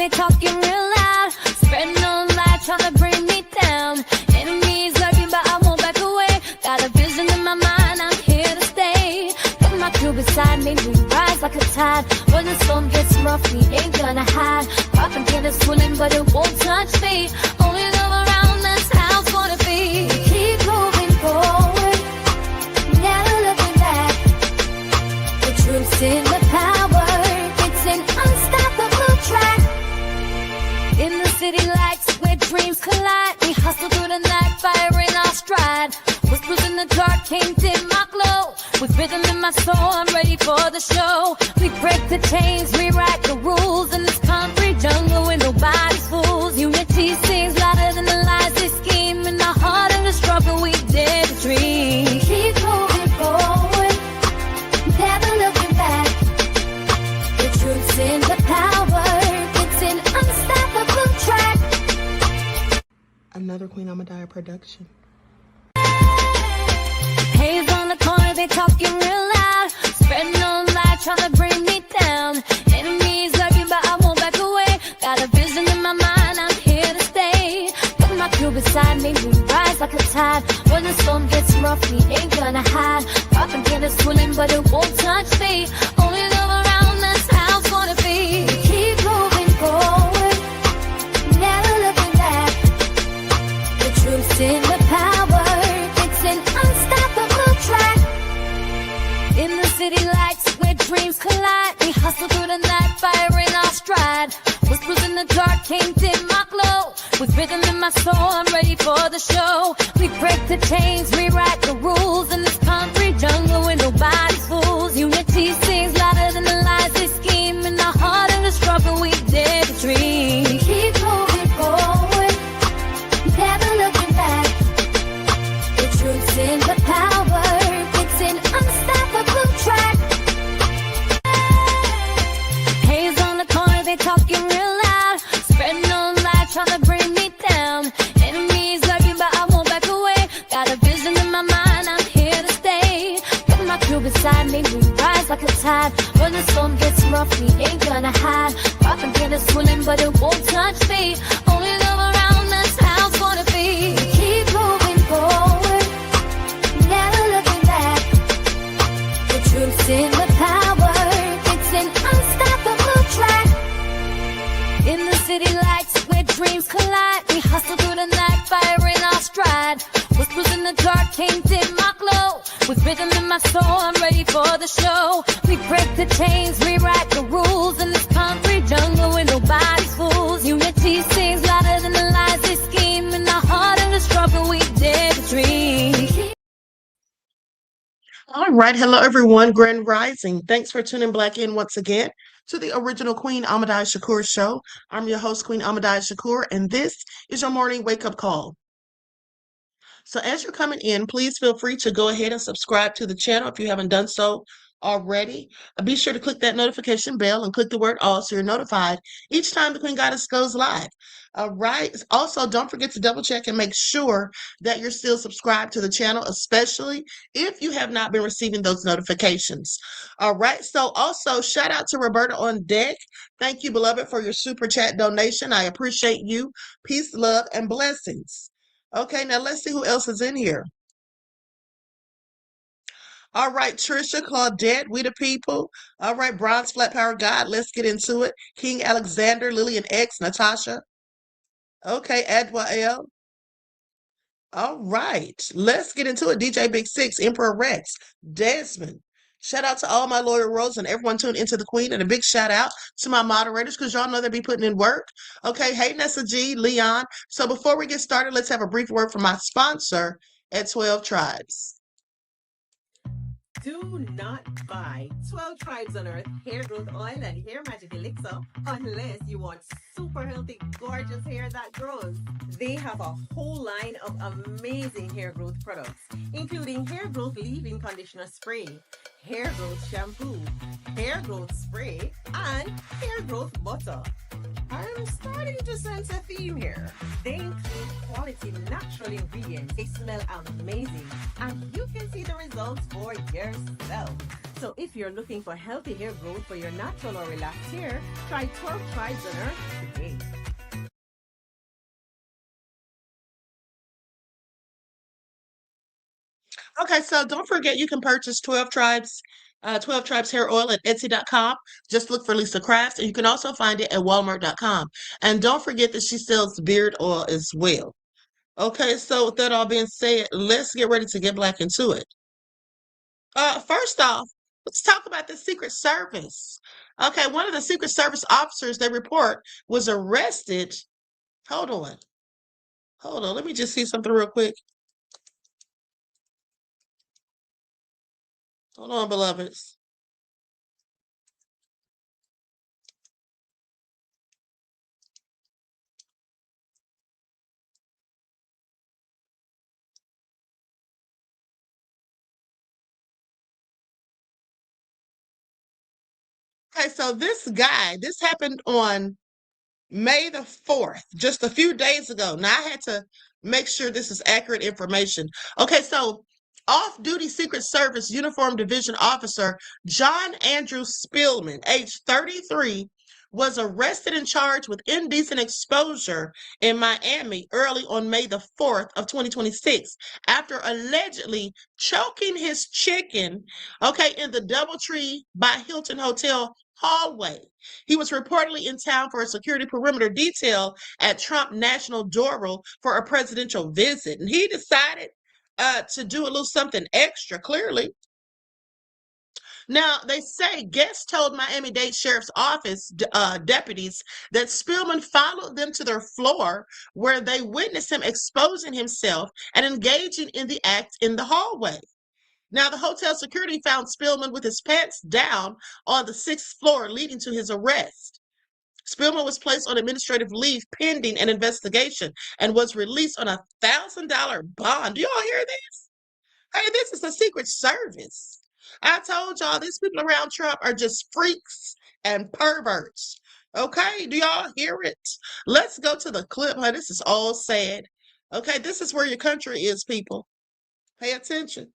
they talking real loud, spreading no lie, trying to bring me down. Enemies lurking, but I won't back away. Got a vision in my mind, I'm here to stay. Got my crew beside me, we rise like a tide. When the storm gets rough, we ain't gonna hide. Popping candles swilling, but it won't touch me. Only love around, that's how it's gonna be. Keep moving forward, never looking back. The truth's in the power, it's an unstoppable track. In the city lights where dreams collide, we hustle through the night, fire in our stride. Whispers in the dark can't dim my glow. With rhythm in my soul, I'm ready for the show. We break the chains, rewrite the rules in this concrete jungle where nobody's fools. Unity sings louder than the lies they scheme. In the heart of the struggle, we dare to dream. Keep moving forward, never looking back. The truth's in the power, it's an unstoppable track. Another Queen Ahmadiyyah production. Haze on the corner, they talking real loud, spreading no lie, trying to bring me down. Enemies lurking, but I won't back away. Got a vision in my mind, I'm here to stay. Got my crew beside me, we rise like a tide. When the storm gets rough, we ain't gonna hide. Popping candles swilling, but it won't touch me. Only love around, that's how it's gonna be. Keep moving forward, never looking back. The truth's in the power, it's an unstoppable track. In the city lights where dreams collide, we hustle through the night, fire in our stride. Whispers in the dark can't dim my glow. With rhythm in my soul, I'm ready for the show. We break the chains, rewrite the rules in this concrete jungle where nobody's fools. Unity sings louder than the lies they scheme. In the heart of the struggle, we dare to dream. Keep moving forward, never looking back. The truth's in the power, it's an unstoppable track. Haze on the corner, they talking real loud, spreading no lie, trying to bring me down. Enemies lurking, but I won't back away. Got a vision in my mind, I'm here to stay. Got my crew beside me, we rise like a tide. When the storm gets rough, we ain't gonna hide. Popping candles swilling, but it won't touch me. Only love around, that's how it's gonna be. Keep moving forward, never looking back. The truth's in the power, it's an unstoppable track. In the city lights where dreams collide, we hustle through the night, fire in our stride. Whispers in the dark can't dim my glow. With rhythm in my soul, I'm ready for the show. We break the chains, rewrite the rules in this concrete jungle where nobody's fools. Unity sings louder than the lies they scheme. In the heart of the struggle, we dare to dream. All right. Hello, everyone. Grand Rising. Thanks for tuning back in once again to the original Queen Ahmadiyyah Shakur show. I'm your host, Queen Ahmadiyyah Shakur, and this is your morning wake-up call. So as you're coming in, please feel free to go ahead and subscribe to the channel if you haven't done so already. Be sure to click that notification bell and click the word all so you're notified each time the Queen Goddess goes live. All right. Also, don't forget to double check and make sure that you're still subscribed to the channel, especially if you have not been receiving those notifications. All right. So also shout out to Roberta on deck. Thank you, beloved, for your super chat donation. I appreciate you. Peace, love, and blessings. Okay, now let's see who else is in here. All right, Trisha, Claudette, we the people. All right, Bronze Flat Power God, let's get into it. King Alexander, Lillian X, Natasha. Okay, Adwael. All right, let's get into it. DJ Big Six, Emperor Rex, Desmond. Shout out to all my loyal roads and everyone tuned into the Queen, and a big shout out to my moderators because y'all know they be putting in work. Okay, hey Nessa G, Leon. So before we get started, let's have a brief word from my sponsor at 12 Tribes. Do not buy 12 Tribes on Earth hair growth oil and hair magic elixir unless you want super healthy, gorgeous hair that grows. They have a whole line of amazing hair growth products, including hair growth leave-in conditioner spray, hair growth shampoo, hair growth spray, and hair growth butter. I'm starting to sense a theme here. They include quality natural ingredients. They smell amazing, and you can see the results for yourself. So if you're looking for healthy hair growth for your natural or relaxed hair, try 12 Tribes on Earth today. Okay, so don't forget you can purchase 12 Tribes hair oil at Etsy.com. Just look for Lisa Crafts, and you can also find it at Walmart.com. And don't forget that she sells beard oil as well. Okay, so with that all being said, let's get ready to get back into it. First off, let's talk about the Secret Service. Okay, one of the Secret Service officers they report was arrested. Hold on. Hold on. Let me just see something real quick. Hold on, beloveds. Okay, so this happened on May the 4th, just a few days ago. Now, I had to make sure this is accurate information. Okay, so off-duty Secret Service Uniform Division Officer John Andrew Spillman, age 33, was arrested and charged with indecent exposure in Miami early on May the 4th of 2026 after allegedly choking his chicken, okay, in the DoubleTree by Hilton Hotel hallway. He was reportedly in town for a security perimeter detail at Trump National Doral for a presidential visit, and he decided to do a little something extra, clearly. Now, they say guests told Miami-Dade Sheriff's Office deputies that Spillman followed them to their floor where they witnessed him exposing himself and engaging in the act in the hallway. Now, the hotel security found Spillman with his pants down on the 6th floor, leading to his arrest. Spillman was placed on administrative leave pending an investigation and was released on $1,000 bond. Do y'all hear this? Hey, this is the Secret Service. I told y'all these people around Trump are just freaks and perverts. Okay, do y'all hear it? Let's go to the clip. Huh? This is all sad. Okay, this is where your country is, people. Pay attention.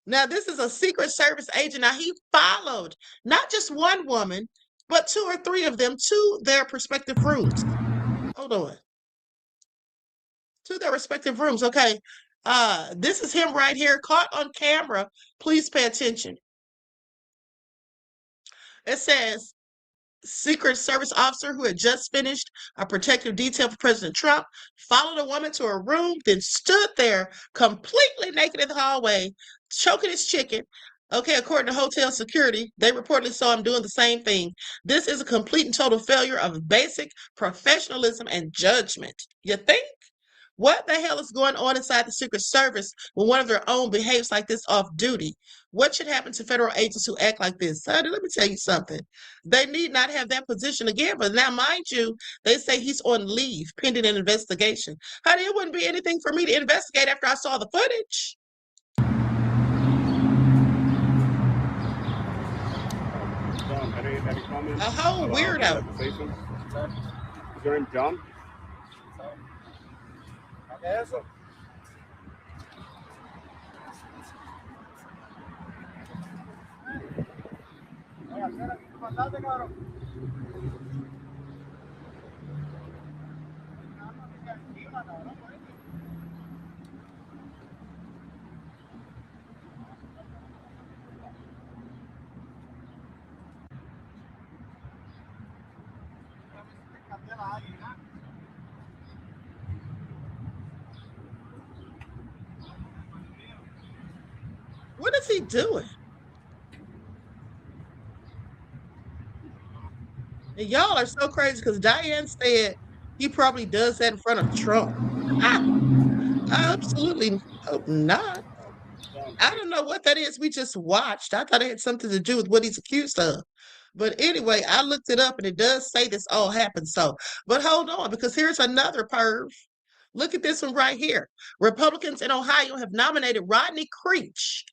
Now, this is a Secret Service agent. Now, he followed not just one woman, but 2 or 3 of them to their respective rooms. Hold on. To their respective rooms. Okay. This is him right here, caught on camera. Please pay attention. It says, Secret Service officer who had just finished a protective detail for President Trump followed a woman to her room, then stood there completely naked in the hallway, choking his chicken. Okay, according to hotel security, they reportedly saw him doing the same thing. This is a complete and total failure of basic professionalism and judgment. You think? What the hell is going on inside the Secret Service when one of their own behaves like this off duty? What should happen to federal agents who act like this? Honey, let me tell you something. They need not have that position again. But now, mind you, they say he's on leave pending an investigation. Honey, it wouldn't be anything for me to investigate after I saw the footage. John, any comments? A whole about weirdo. legislation? Is your name John? Eso. What is he doing? And y'all are so crazy because Diane said he probably does that in front of Trump. I absolutely hope not. I don't know what that is we just watched. I thought it had something to do with what he's accused of. But anyway, I looked it up and it does say this all happened. So, but hold on, because here's another perv. Look at this one right here. Republicans in Ohio have nominated Rodney Creech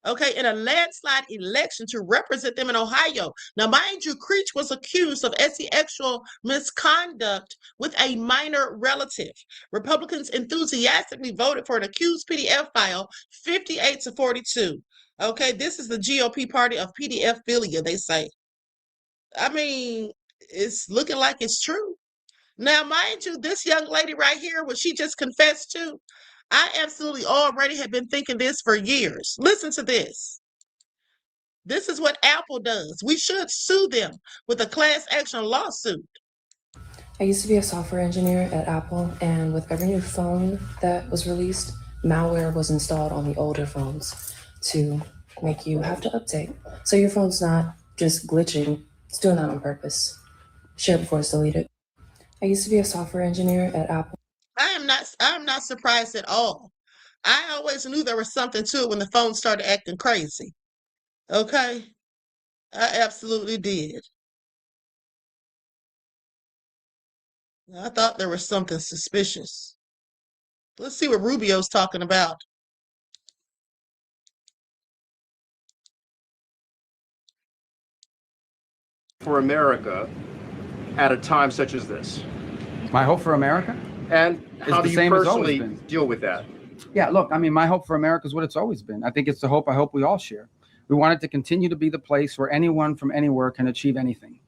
okay, in a landslide election to represent them in Ohio. Now, mind you, Creech was accused of sexual misconduct with a minor relative. Republicans enthusiastically voted for an accused PDF file, 58-42. Okay, this is the GOP party of PDF-philia, they say. I mean, it's looking like it's true. Now, mind you, this young lady right here, what she just confessed to, I absolutely already have been thinking this for years. Listen to this. This is what Apple does. We should sue them with a class action lawsuit. I used to be a software engineer at Apple, and with every new phone that was released, malware was installed on the older phones to make you have to update. So your phone's not just glitching, it's doing that on purpose. Share it before it's deleted. I used to be a software engineer at Apple. I'm not surprised at all. I always knew there was something to it when the phone started acting crazy. Okay? I absolutely did. I thought there was something suspicious. Let's see what Rubio's talking about. For America at a time such as this? My hope for America? And how the do you same as always personally been. deal with that? Yeah, look, I mean, my hope for America is what it's always been. I think it's the hope I hope we all share. We want it to continue to be the place where anyone from anywhere can achieve anything,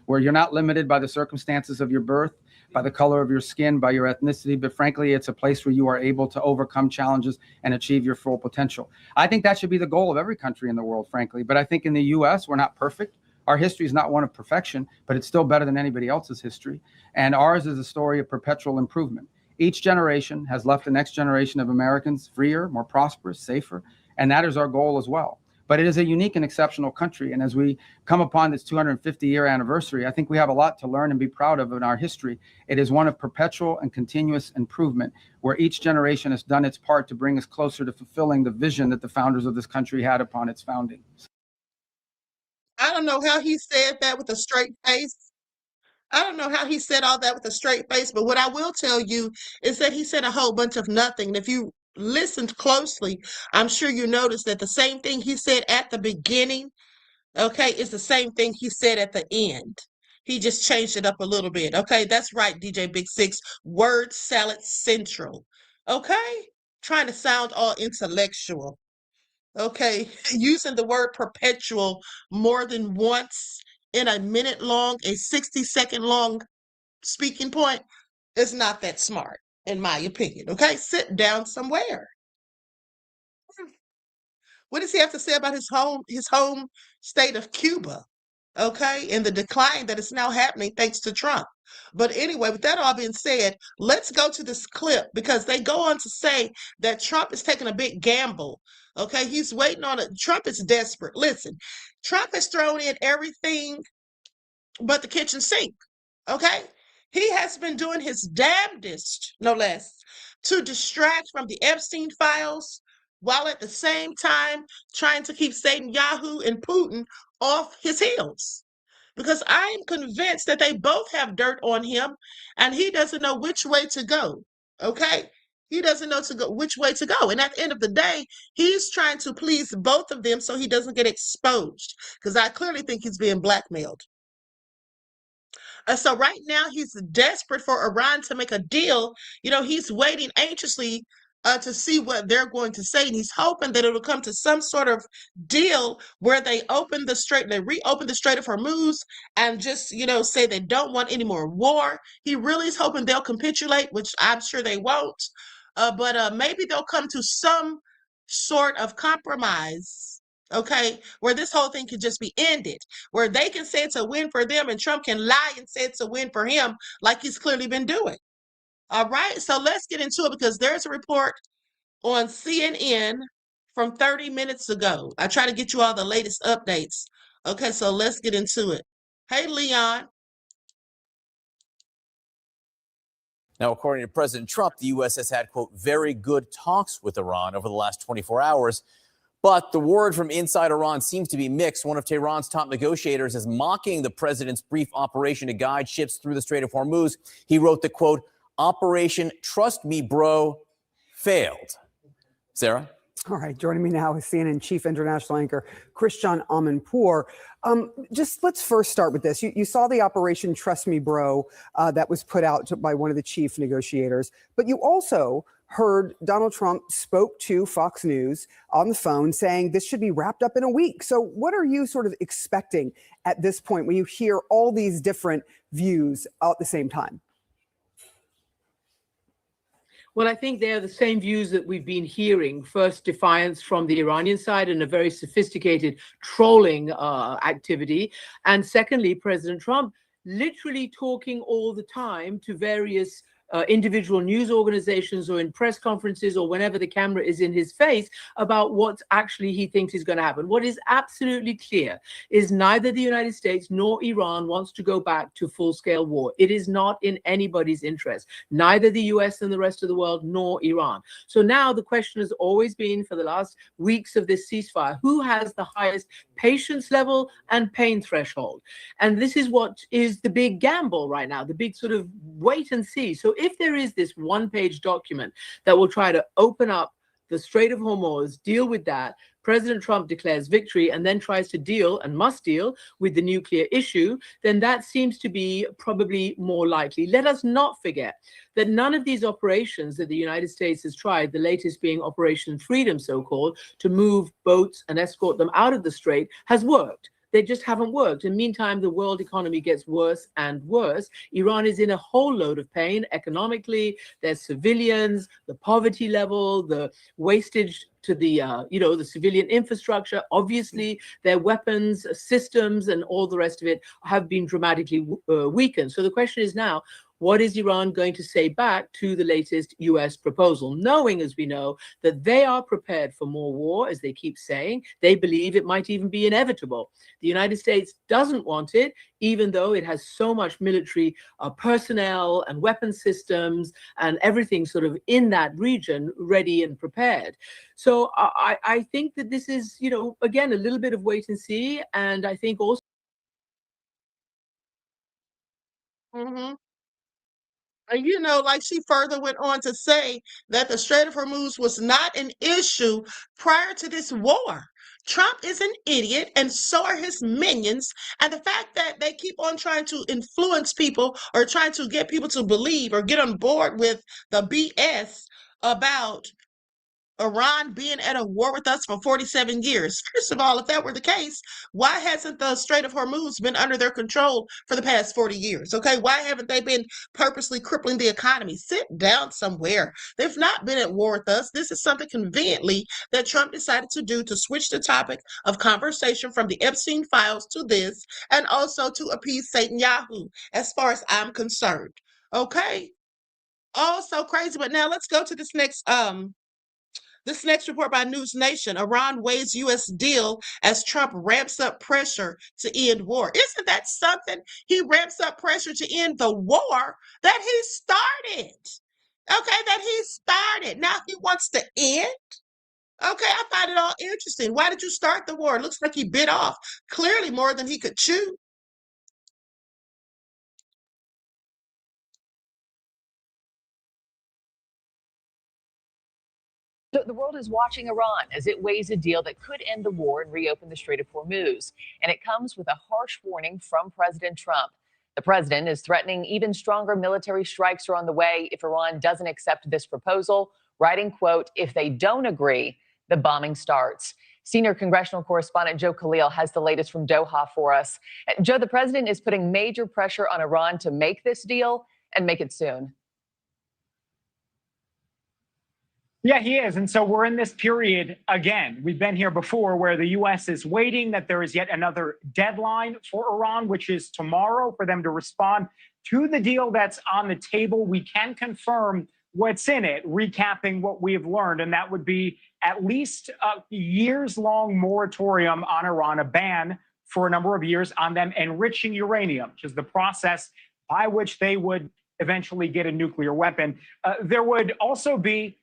where you're not limited by the circumstances of your birth, by the color of your skin, by your ethnicity, but frankly, it's a place where you are able to overcome challenges and achieve your full potential. I think that should be the goal of every country in the world, frankly. But I think in the U.S., we're not perfect. Our history is not one of perfection, but it's still better than anybody else's history. And ours is a story of perpetual improvement. Each generation has left the next generation of Americans freer, more prosperous, safer, and that is our goal as well. But it is a unique and exceptional country. And as we come upon this 250-year anniversary, I think we have a lot to learn and be proud of in our history. It is one of perpetual and continuous improvement, where each generation has done its part to bring us closer to fulfilling the vision that the founders of this country had upon its founding. I don't know how he said that with a straight face. I don't know how he said all that with a straight face, but what I will tell you is that he said a whole bunch of nothing. And if you listened closely, I'm sure you noticed that the same thing he said at the beginning, okay, is the same thing he said at the end. He just changed it up a little bit. Okay, that's right, DJ Big Six, word salad central. Okay, trying to sound all intellectual. Okay, using the word perpetual more than once in a minute long, a 60-second long speaking point is not that smart, in my opinion. Okay, sit down somewhere. What does he have to say about his home state of Cuba? Okay, and the decline that is now happening thanks to Trump. But anyway, with that all being said, let's go to this clip because they go on to say that Trump is taking a big gamble. Okay, he's waiting on it. Trump is desperate. Listen, Trump has thrown in everything but the kitchen sink. Okay, he has been doing his damnedest, no less, to distract from the Epstein files while at the same time trying to keep Satan Yahoo and Putin off his heels. Because I am convinced that they both have dirt on him and he doesn't know which way to go. Okay? He doesn't know which way to go. And at the end of the day, he's trying to please both of them so he doesn't get exposed. Because I clearly think he's being blackmailed. So right now he's desperate for Iran to make a deal. You know, he's waiting anxiously to see what they're going to say, and he's hoping that it'll come to some sort of deal where they reopen the Strait of Hormuz, and just say they don't want any more war. He really is hoping they'll capitulate, which I'm sure they won't. But maybe they'll come to some sort of compromise. Okay, where this whole thing could just be ended, where they can say it's a win for them and Trump can lie and say it's a win for him, like he's clearly been doing. All right, so let's get into it because there's a report on CNN from 30 minutes ago. I try to get you all the latest updates. Okay, so let's get into it. Hey, Leon. Now, according to President Trump, the U.S. has had, quote, very good talks with Iran over the last 24 hours. But the word from inside Iran seems to be mixed. One of Tehran's top negotiators is mocking the president's brief operation to guide ships through the Strait of Hormuz. He wrote the, quote, Operation Trust Me, Bro, failed. Sarah? All right, joining me now is CNN chief international anchor Christian Amanpour. Just let's first start with this. You saw the Operation Trust Me Bro that was put out by one of the chief negotiators, but you also heard Donald Trump spoke to Fox News on the phone saying this should be wrapped up in a week. So what are you sort of expecting at this point when you hear all these different views at the same time? Well, I think they're the same views that we've been hearing. First, defiance from the Iranian side and a very sophisticated trolling activity. And secondly, President Trump literally talking all the time to various individual news organizations or in press conferences or whenever the camera is in his face about what actually he thinks is going to happen. What is absolutely clear is neither the United States nor Iran wants to go back to full-scale war. It is not in anybody's interest, neither the US and the rest of the world nor Iran. So now the question has always been for the last weeks of this ceasefire, who has the highest patience level and pain threshold? And this is what is the big gamble right now, the big sort of wait and see. So if there is this one-page document that will try to open up the Strait of Hormuz, deal with that, President Trump declares victory and then tries to deal and must deal with the nuclear issue, then that seems to be probably more likely. Let us not forget that none of these operations that the United States has tried, the latest being Operation Freedom, so-called, to move boats and escort them out of the strait, has worked. They just haven't worked. In the meantime, the world economy gets worse and worse. Iran is in a whole load of pain economically. There's civilians, the poverty level, the wastage to the, the civilian infrastructure. Obviously, their weapons, systems, and all the rest of it have been dramatically weakened. So the question is now, what is Iran going to say back to the latest US proposal, knowing, as we know, that they are prepared for more war, as they keep saying. They believe it might even be inevitable. The United States doesn't want it, even though it has so much military personnel and weapon systems and everything sort of in that region ready and prepared. So I think that this is, again, a little bit of wait and see. And I think also And like she further went on to say that the Strait of Hormuz was not an issue prior to this war. Trump is an idiot, and so are his minions. And the fact that they keep on trying to influence people or trying to get people to believe or get on board with the BS about Iran being at a war with us for 47 years. First of all, if that were the case, why hasn't the Strait of Hormuz been under their control for the past 40 years? Okay, why haven't they been purposely crippling the economy? Sit down somewhere. They've not been at war with us. This is something conveniently that Trump decided to do to switch the topic of conversation from the Epstein files to this, and also to appease Netanyahu, as far as I'm concerned. Okay? Also crazy, but now let's go to this next report by News Nation. Iran weighs U.S. deal as Trump ramps up pressure to end war. Isn't that something? He ramps up pressure to end the war that he started. Okay, that he started. Now he wants to end. Okay, I find it all interesting. Why did you start the war? It looks like he bit off clearly more than he could chew. The world is watching Iran as it weighs a deal that could end the war and reopen the Strait of Hormuz. And it comes with a harsh warning from President Trump. The president is threatening even stronger military strikes are on the way if Iran doesn't accept this proposal, writing, quote, "If they don't agree, the bombing starts." Senior congressional correspondent Joe Khalil has the latest from Doha for us. Joe, the president is putting major pressure on Iran to make this deal and make it soon. Yeah, he is. And so we're in this period again. We've been here before where the U.S. is waiting that there is yet another deadline for Iran, which is tomorrow, for them to respond to the deal that's on the table. We can confirm what's in it, recapping what we have learned. And that would be at least a years-long moratorium on Iran, a ban for a number of years on them enriching uranium, which is the process by which they would eventually get a nuclear weapon. There would also be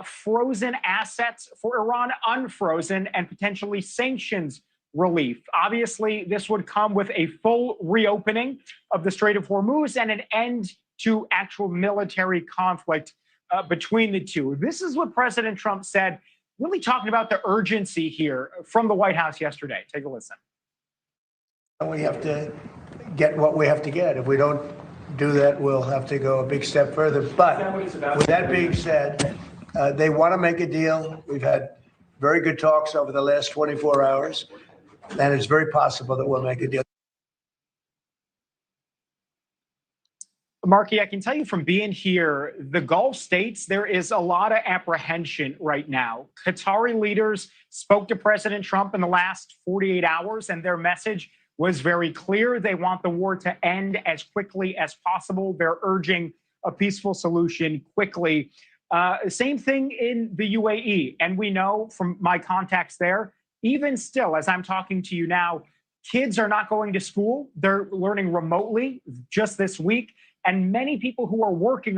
frozen assets for Iran, unfrozen, and potentially sanctions relief. Obviously, this would come with a full reopening of the Strait of Hormuz and an end to actual military conflict between the two. This is what President Trump said really talking about the urgency here from the White House yesterday. Take a listen. We have to get what we have to get. If we don't do that, we'll have to go a big step further. But with that being said, they want to make a deal. We've had very good talks over the last 24 hours, and it's very possible that we'll make a deal. Marky, I can tell you from being here, the Gulf states, there is a lot of apprehension right now. Qatari leaders spoke to President Trump in the last 48 hours, and their message was very clear. They want the war to end as quickly as possible. They're urging a peaceful solution quickly. Same thing in the UAE. And we know from my contacts there, even still, as I'm talking to you now, kids are not going to school. They're learning remotely just this week. And many people who are working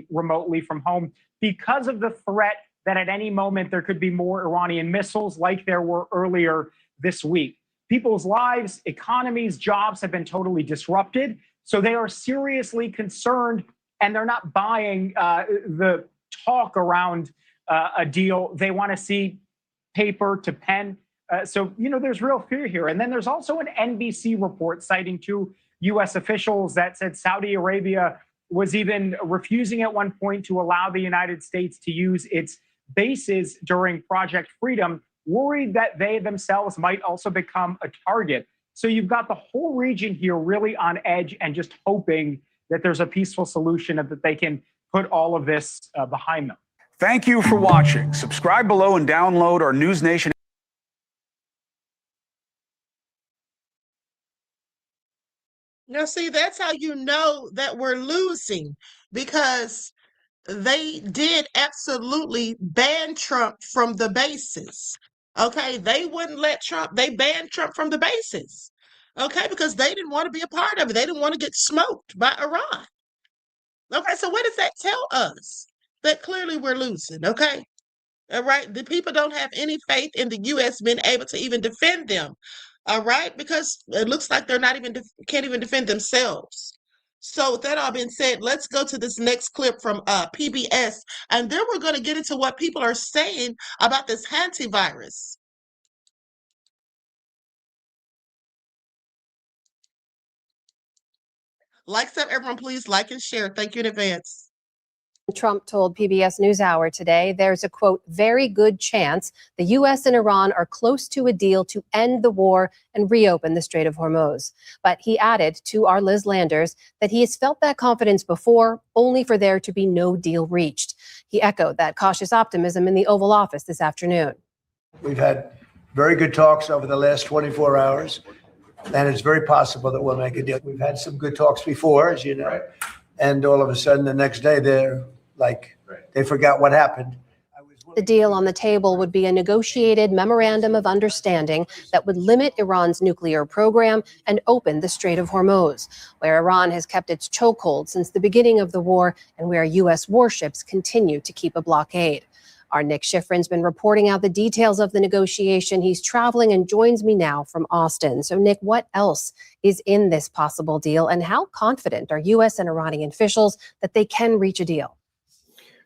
remotely from home because of the threat that at any moment there could be more Iranian missiles like there were earlier this week. People's lives, economies, jobs have been totally disrupted. So they are seriously concerned, and they're not buying the talk around a deal. They want to see paper to pen. So, there's real fear here. And then there's also an NBC report citing two U.S. officials that said Saudi Arabia was even refusing at one point to allow the United States to use its bases during Project Freedom, worried that they themselves might also become a target. So you've got the whole region here really on edge and just hoping that there's a peaceful solution and that they can put all of this behind them. Thank you for watching. Subscribe below and download our News Nation. Now, see, that's how you know that we're losing, because they did absolutely ban Trump from the bases. Okay, they wouldn't let Trump, they banned Trump from the bases. Okay, because they didn't want to be a part of it. They didn't want to get smoked by Iran. Okay, so what does that tell us? That clearly we're losing, okay? All right, the people don't have any faith in the U.S. being able to even defend them. All right, because it looks like they're not even can't even defend themselves. So with that all being said, let's go to this next clip from PBS, and then we're going to get into what people are saying about this Hantivirus. Likes up, everyone, please like and share. Thank you in advance. Trump told PBS NewsHour today there's a, quote, very good chance the U.S. and Iran are close to a deal to end the war and reopen the Strait of Hormuz. But he added to our Liz Landers that he has felt that confidence before, only for there to be no deal reached. He echoed that cautious optimism in the Oval Office this afternoon. We've had very good talks over the last 24 hours, and it's very possible that we'll make a deal. We've had some good talks before, as you know, right. And all of a sudden the next day they're like, they forgot what happened. The deal on the table would be a negotiated memorandum of understanding that would limit Iran's nuclear program and open the Strait of Hormuz, where Iran has kept its chokehold since the beginning of the war and where U.S. warships continue to keep a blockade. Our Nick Schifrin's been reporting out the details of the negotiation. He's traveling and joins me now from Austin. So, Nick, what else is in this possible deal, and how confident are U.S. and Iranian officials that they can reach a deal?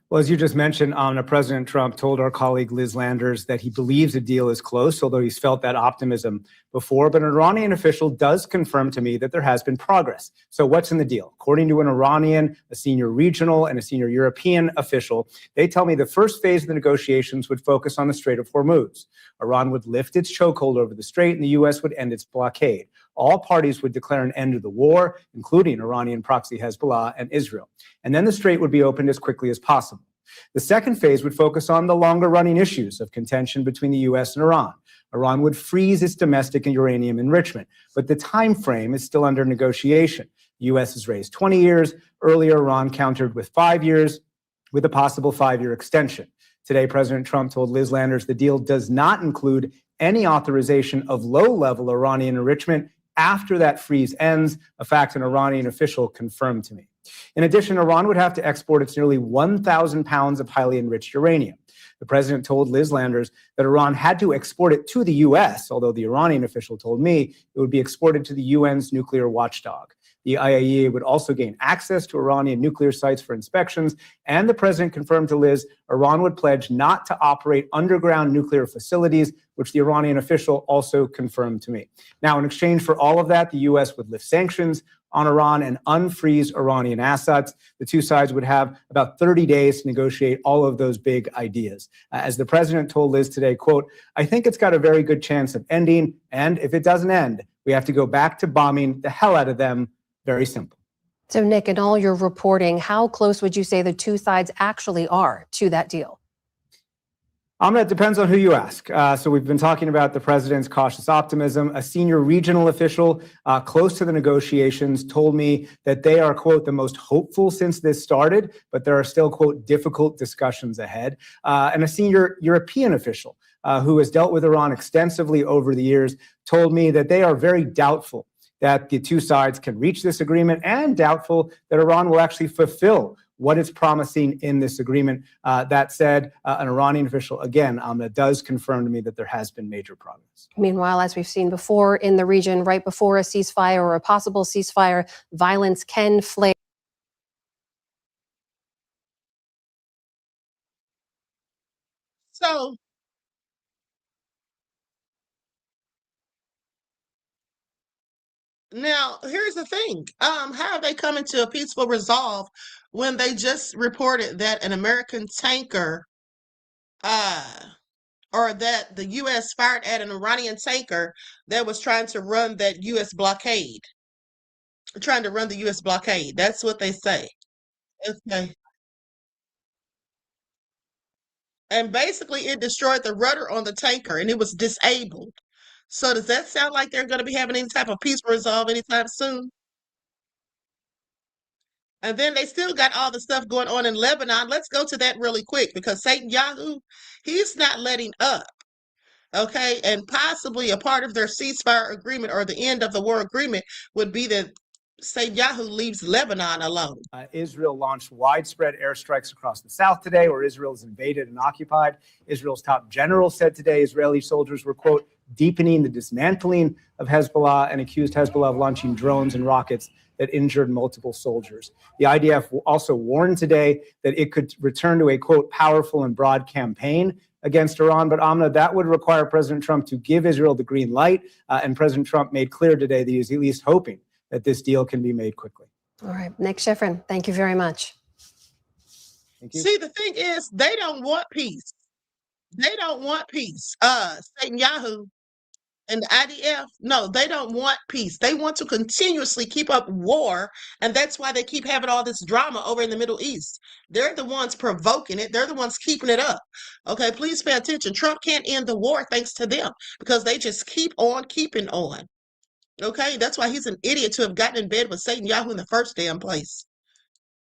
Well, as you just mentioned, President Trump told our colleague Liz Landers that he believes a deal is close, although he's felt that optimism before. But an Iranian official does confirm to me that there has been progress. So what's in the deal? According to an Iranian, a senior regional, and a senior European official, they tell me the first phase of the negotiations would focus on the Strait of Hormuz. Iran would lift its chokehold over the strait, and the U.S. would end its blockade. All parties would declare an end to the war, including Iranian proxy Hezbollah and Israel. And then the strait would be opened as quickly as possible. The second phase would focus on the longer-running issues of contention between the U.S. and Iran. Iran would freeze its domestic and uranium enrichment, but the time frame is still under negotiation. The U.S. has raised 20 years. Earlier, Iran countered with 5 years, with a possible 5-year extension. Today, President Trump told Liz Landers the deal does not include any authorization of low-level Iranian enrichment after that freeze ends, a fact an Iranian official confirmed to me. In addition, Iran would have to export its nearly 1,000 pounds of highly enriched uranium. The president told Liz Landers that Iran had to export it to the U.S., although the Iranian official told me it would be exported to the UN's nuclear watchdog. The IAEA would also gain access to Iranian nuclear sites for inspections, and the president confirmed to Liz Iran would pledge not to operate underground nuclear facilities, which the Iranian official also confirmed to me. Now, in exchange for all of that, the U.S. would lift sanctions on Iran and unfreeze Iranian assets. The two sides would have about 30 days to negotiate all of those big ideas. As the president told Liz today, quote, "I think it's got a very good chance of ending, and if it doesn't end, we have to go back to bombing the hell out of them." Very simple. So, Nick, in all your reporting, how close would you say the two sides actually are to that deal? It depends on who you ask. So we've been talking about the president's cautious optimism. A senior regional official close to the negotiations told me that they are, quote, the most hopeful since this started, but there are still, quote, difficult discussions ahead. And a senior European official who has dealt with Iran extensively over the years told me that they are very doubtful that the two sides can reach this agreement and doubtful that Iran will actually fulfill what it's promising in this agreement. That said, an Iranian official, again, does confirm to me that there has been major progress. Meanwhile, as we've seen before in the region, right before a ceasefire or a possible ceasefire, violence can flare. So now here's the thing. How are they coming to a peaceful resolve when they just reported that an American tanker or that the U.S. fired at an Iranian tanker that was trying to run that U.S. blockade, trying to run the U.S. blockade. That's what they say. Okay. And basically, it destroyed the rudder on the tanker and it was disabled. So, does that sound like they're going to be having any type of peaceful resolve anytime soon? And then they still got all the stuff going on in Lebanon. Let's go to that really quick because Netanyahu, he's not letting up. Okay, and possibly a part of their ceasefire agreement or the end of the war agreement would be that Netanyahu leaves Lebanon alone. Israel launched widespread airstrikes across the south today, where Israel is invaded and occupied. Israel's top general said today Israeli soldiers were, quote, deepening the dismantling of Hezbollah and accused Hezbollah of launching drones and rockets that injured multiple soldiers. The IDF also warned today that it could return to a, quote, powerful and broad campaign against Iran. But Amna, that would require President Trump to give Israel the green light. And President Trump made clear today that he is at least hoping that this deal can be made quickly. All right, Nick Schifrin, thank you very much. Thank you. See, the thing is, they don't want peace. They don't want peace. Netanyahu and the IDF, no, they don't want peace. They want to continuously keep up war, and that's why they keep having all this drama over in the Middle East. They're the ones provoking it. They're the ones keeping it up. Okay, please pay attention. Trump can't end the war thanks to them because they just keep on keeping on. Okay, that's why he's an idiot to have gotten in bed with Netanyahu in the first damn place.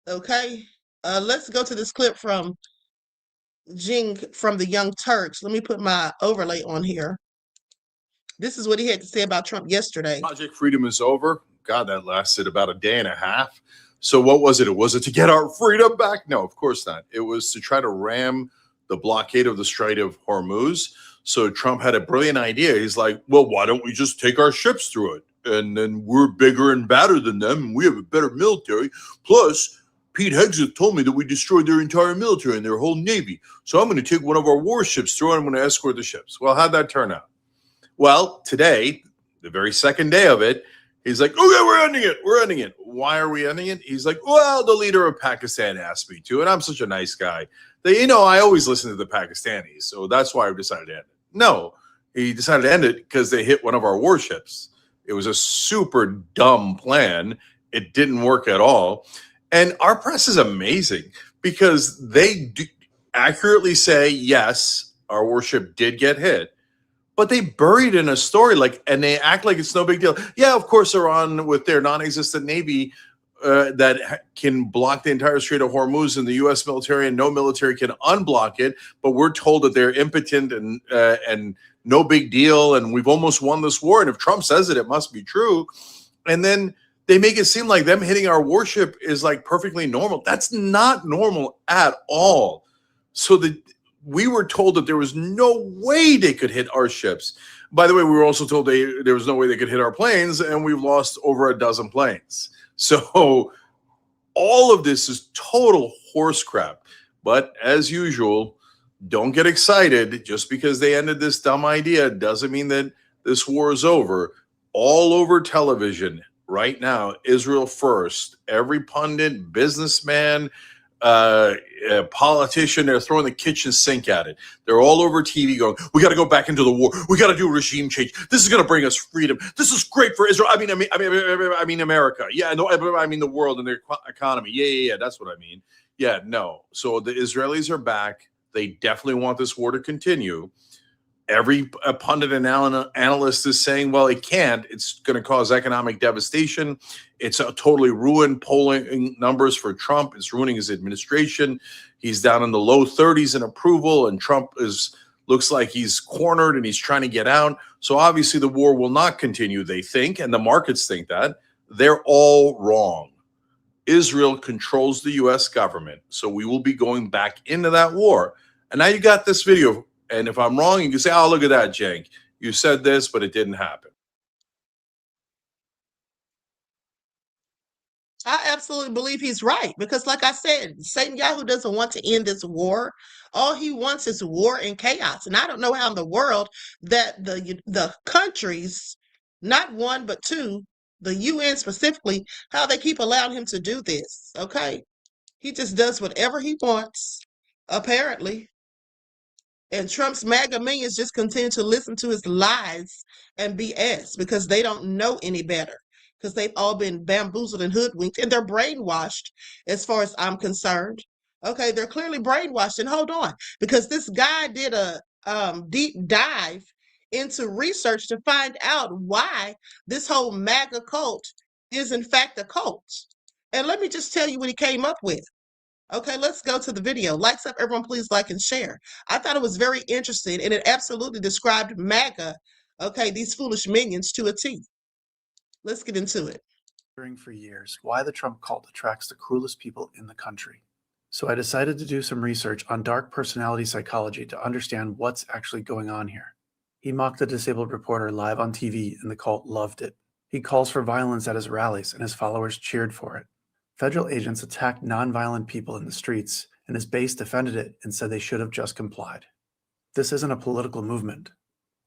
Okay, let's go to this clip from Jing from the Young Turks. Let me put my overlay on here. This is what he had to say about Trump yesterday. Project Freedom is over. God, that lasted about a day and a half. So what was it? Was it to get our freedom back? No, of course not. It was to try to ram the blockade of the Strait of Hormuz. So Trump had a brilliant idea. He's like, well, why don't we just take our ships through it? And then we're bigger and badder than them, and we have a better military. Plus, Pete Hegseth told me that we destroyed their entire military and their whole navy. So I'm going to take one of our warships through and I'm going to escort the ships. Well, how'd that turn out? Well, today, the very second day of it, he's like, okay, we're ending it. We're ending it. Why are we ending it? He's like, well, the leader of Pakistan asked me to, and I'm such a nice guy that, you know, I always listen to the Pakistanis. So that's why I decided to end it. No, he decided to end it because they hit one of our warships. It was a super dumb plan. It didn't work at all. And our press is amazing because they do accurately say, yes, our warship did get hit. But they buried in a story and they act like it's no big deal. Yeah, of course, Iran with their non-existent navy that can block the entire Strait of Hormuz, and the U.S. military and no military can unblock it. But we're told that they're impotent and no big deal, and we've almost won this war. And if Trump says it, it must be true. And then they make it seem like them hitting our warship is like perfectly normal. That's not normal at all. So we were told that there was no way they could hit our ships. By the way, we were also told there was no way they could hit our planes, and we've lost over a dozen planes. So all of this is total horse crap. But as usual, don't get excited. Just because they ended this dumb idea doesn't mean that this war is over. All over television right now, Israel first. Every pundit, businessman, politician, they're throwing the kitchen sink at it. They're all over TV going, we got to go back into the war. We got to do regime change. This is going to bring us freedom. This is great for Israel. I mean America. Yeah, no, I mean the world and their economy. Yeah. That's what I mean. Yeah, no. So the Israelis are back. They definitely want this war to continue. Every pundit and analyst is saying, well, it can't. It's going to cause economic devastation. It's a totally ruined polling numbers for Trump. It's ruining his administration. He's down in the low 30s in approval, and Trump looks like he's cornered and he's trying to get out. So obviously the war will not continue, they think, and the markets think that. They're all wrong. Israel controls the U.S. government, so we will be going back into that war. And now you got this video. And if I'm wrong, you can say, oh, look at that, Cenk. You said this, but it didn't happen. I absolutely believe he's right because, like I said, Netanyahu doesn't want to end this war. All he wants is war and chaos. And I don't know how in the world that the countries, not one but two, the UN specifically, how they keep allowing him to do this. Okay, he just does whatever he wants, apparently. And Trump's MAGA minions just continue to listen to his lies and BS because they don't know any better. Because they've all been bamboozled and hoodwinked, and they're brainwashed as far as I'm concerned. Okay, they're clearly brainwashed. And hold on, because this guy did a deep dive into research to find out why this whole MAGA cult is in fact a cult. And let me just tell you what he came up with. Okay, let's go to the video. Lights up, everyone, please like and share. I thought it was very interesting, and it absolutely described MAGA, okay, these foolish minions to a T. Let's get into it. For years why the Trump cult attracts the cruelest people in the country. So I decided to do some research on dark personality psychology to understand what's actually going on here. He mocked the disabled reporter live on TV, and the cult loved it. He calls for violence at his rallies, and his followers cheered for it. Federal agents attacked nonviolent people in the streets, and his base defended it and said they should have just complied. This isn't a political movement.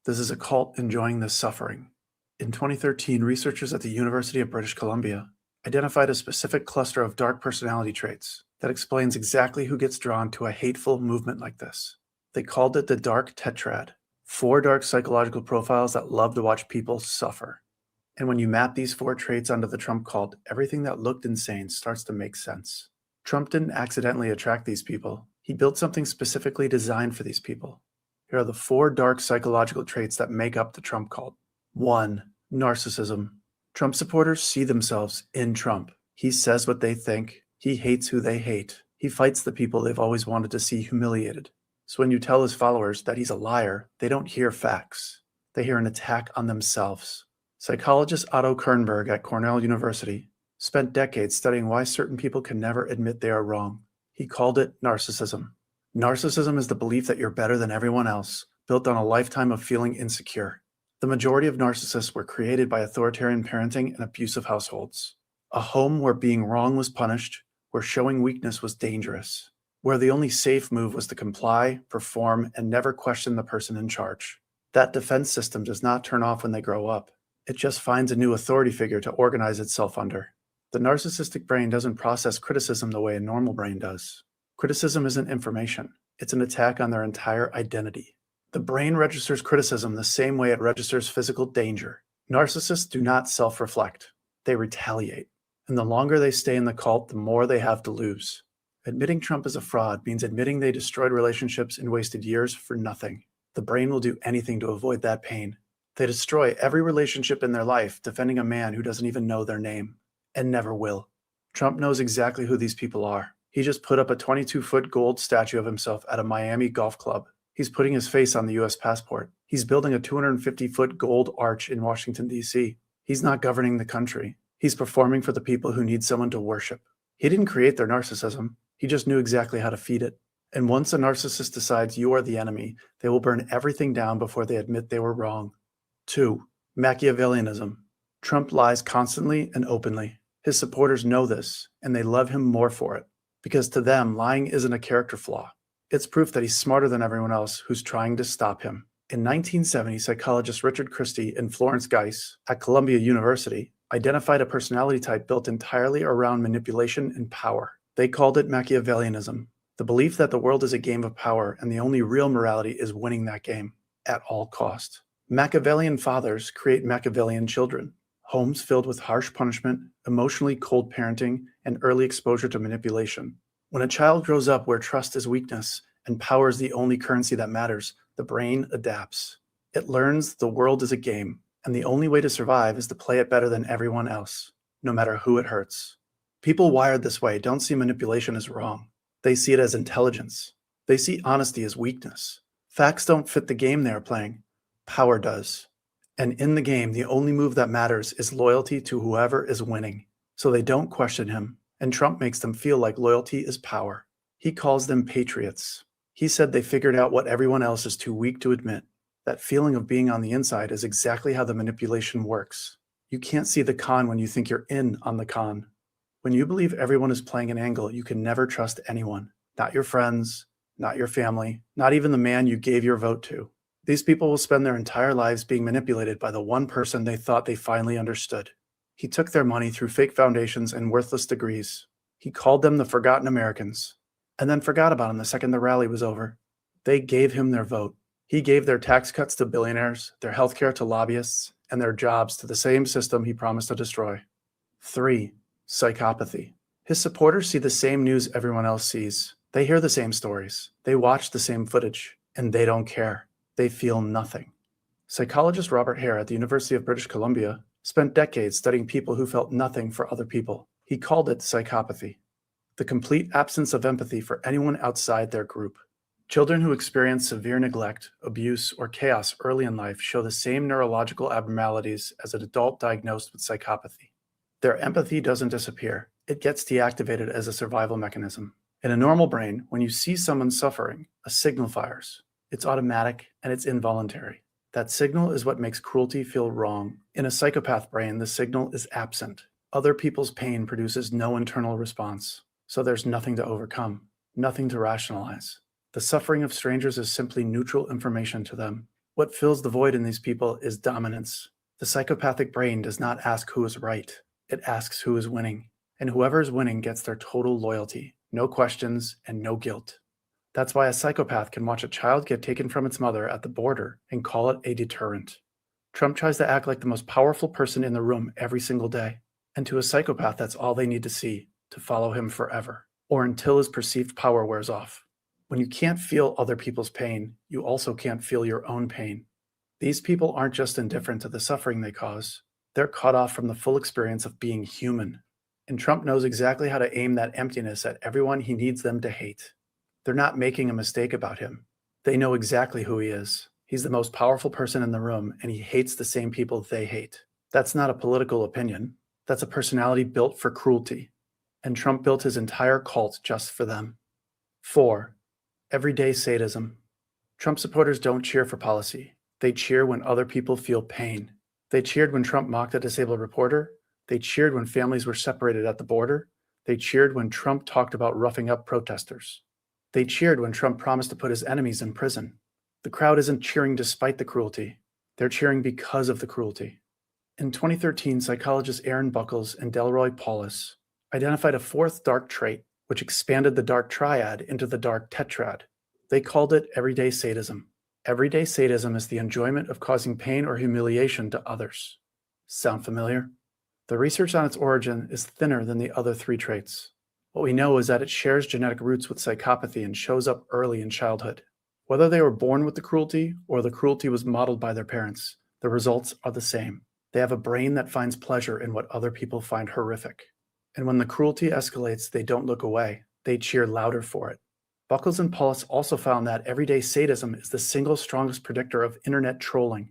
This is a cult enjoying this suffering. In 2013, researchers at the University of British Columbia identified a specific cluster of dark personality traits that explains exactly who gets drawn to a hateful movement like this. They called it the dark tetrad, 4 dark psychological profiles that love to watch people suffer. And when you map these 4 traits onto the Trump cult, everything that looked insane starts to make sense. Trump didn't accidentally attract these people. He built something specifically designed for these people. Here are the 4 dark psychological traits that make up the Trump cult. 1. Narcissism. Trump supporters see themselves in Trump. He says what they think. He hates who they hate. He fights the people they've always wanted to see humiliated. So when you tell his followers that he's a liar, they don't hear facts. They hear an attack on themselves. Psychologist Otto Kernberg at Cornell University spent decades studying why certain people can never admit they are wrong. He called it narcissism. Narcissism is the belief that you're better than everyone else, built on a lifetime of feeling insecure. The majority of narcissists were created by authoritarian parenting and abusive households. A home where being wrong was punished, where showing weakness was dangerous, where the only safe move was to comply, perform, and never question the person in charge. That defense system does not turn off when they grow up. It just finds a new authority figure to organize itself under. The narcissistic brain doesn't process criticism the way a normal brain does. Criticism isn't information. It's an attack on their entire identity. The brain registers criticism the same way it registers physical danger. Narcissists do not self-reflect. They retaliate. And the longer they stay in the cult, the more they have to lose. Admitting Trump is a fraud means admitting they destroyed relationships and wasted years for nothing. The brain will do anything to avoid that pain. They destroy every relationship in their life defending a man who doesn't even know their name, and never will. Trump knows exactly who these people are. He just put up a 22-foot gold statue of himself at a Miami golf club. He's putting his face on the U.S. passport. He's building a 250-foot gold arch in Washington, D.C. He's not governing the country. He's performing for the people who need someone to worship. He didn't create their narcissism. He just knew exactly how to feed it. And once a narcissist decides you are the enemy, they will burn everything down before they admit they were wrong. 2. Machiavellianism. Trump lies constantly and openly. His supporters know this, and they love him more for it, because to them, lying isn't a character flaw. It's proof that he's smarter than everyone else who's trying to stop him. In 1970, psychologist Richard Christie and Florence Geis at Columbia University identified a personality type built entirely around manipulation and power. They called it Machiavellianism, the belief that the world is a game of power and the only real morality is winning that game at all cost. Machiavellian fathers create Machiavellian children, homes filled with harsh punishment, emotionally cold parenting, and early exposure to manipulation. When a child grows up where trust is weakness and power is the only currency that matters, the brain adapts. It learns the world is a game, and the only way to survive is to play it better than everyone else, no matter who it hurts. People wired this way don't see manipulation as wrong. They see it as intelligence. They see honesty as weakness. Facts don't fit the game they are playing. Power does. And in the game, the only move that matters is loyalty to whoever is winning. So they don't question him, and Trump makes them feel like loyalty is power. He calls them patriots. He said they figured out what everyone else is too weak to admit. That feeling of being on the inside is exactly how the manipulation works. You can't see the con when you think you're in on the con. When you believe everyone is playing an angle, you can never trust anyone. Not your friends, not your family, not even the man you gave your vote to. These people will spend their entire lives being manipulated by the one person they thought they finally understood. He took their money through fake foundations and worthless degrees. He called them the forgotten Americans, and then forgot about them the second the rally was over. They gave him their vote. He gave their tax cuts to billionaires, their healthcare to lobbyists, and their jobs to the same system he promised to destroy. 3. Psychopathy. His supporters see the same news everyone else sees. They hear the same stories. They watch the same footage, and they don't care. They feel nothing. Psychologist Robert Hare at the University of British Columbia spent decades studying people who felt nothing for other people. He called it psychopathy, the complete absence of empathy for anyone outside their group. Children who experience severe neglect, abuse, or chaos early in life show the same neurological abnormalities as an adult diagnosed with psychopathy. Their empathy doesn't disappear. It gets deactivated as a survival mechanism. In a normal brain, when you see someone suffering, a signal fires. It's automatic and it's involuntary. That signal is what makes cruelty feel wrong. In a psychopath brain, the signal is absent. Other people's pain produces no internal response. So there's nothing to overcome, nothing to rationalize. The suffering of strangers is simply neutral information to them. What fills the void in these people is dominance. The psychopathic brain does not ask who is right. It asks who is winning. And whoever is winning gets their total loyalty. No questions and no guilt. That's why a psychopath can watch a child get taken from its mother at the border and call it a deterrent. Trump tries to act like the most powerful person in the room every single day. And to a psychopath, that's all they need to see to follow him forever, or until his perceived power wears off. When you can't feel other people's pain, you also can't feel your own pain. These people aren't just indifferent to the suffering they cause. They're cut off from the full experience of being human. And Trump knows exactly how to aim that emptiness at everyone he needs them to hate. They're not making a mistake about him. They know exactly who he is. He's the most powerful person in the room, and he hates the same people they hate. That's not a political opinion. That's a personality built for cruelty. And Trump built his entire cult just for them. 4. Everyday sadism. Trump supporters don't cheer for policy. They cheer when other people feel pain. They cheered when Trump mocked a disabled reporter. They cheered when families were separated at the border. They cheered when Trump talked about roughing up protesters. They cheered when Trump promised to put his enemies in prison. The crowd isn't cheering despite the cruelty. They're cheering because of the cruelty. In 2013, psychologists Aaron Buckles and Delroy Paulus identified a fourth dark trait, which expanded the dark triad into the dark tetrad. They called it everyday sadism. Everyday sadism is the enjoyment of causing pain or humiliation to others. Sound familiar? The research on its origin is thinner than the other 3 traits. What we know is that it shares genetic roots with psychopathy and shows up early in childhood. Whether they were born with the cruelty or the cruelty was modeled by their parents, the results are the same. They have a brain that finds pleasure in what other people find horrific. And when the cruelty escalates, they don't look away. They cheer louder for it. Buckles and Paulus also found that everyday sadism is the single strongest predictor of internet trolling.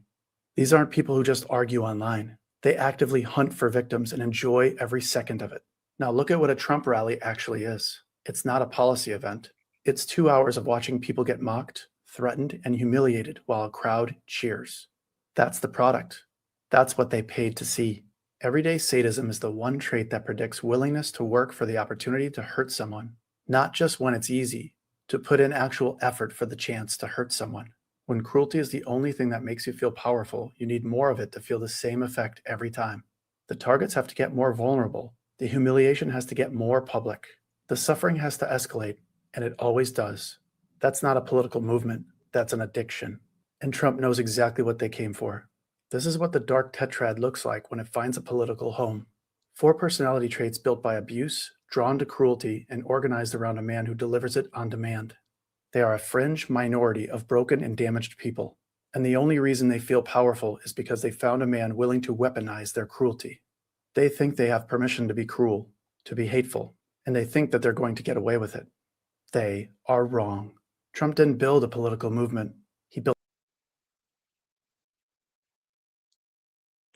These aren't people who just argue online. They actively hunt for victims and enjoy every second of it. Now look at what a Trump rally actually is. It's not a policy event. It's 2 hours of watching people get mocked, threatened, and humiliated while a crowd cheers. That's the product. That's what they paid to see. Everyday sadism is the one trait that predicts willingness to work for the opportunity to hurt someone, not just when it's easy, to put in actual effort for the chance to hurt someone. When cruelty is the only thing that makes you feel powerful, you need more of it to feel the same effect every time. The targets have to get more vulnerable. The humiliation has to get more public. The suffering has to escalate, and it always does. That's not a political movement. That's an addiction. And Trump knows exactly what they came for. This is what the dark tetrad looks like when it finds a political home. 4 personality traits built by abuse, drawn to cruelty, and organized around a man who delivers it on demand. They are a fringe minority of broken and damaged people, and the only reason they feel powerful is because they found a man willing to weaponize their cruelty. They think they have permission to be cruel, to be hateful, and they think that they're going to get away with it. They are wrong. Trump didn't build a political movement. He built.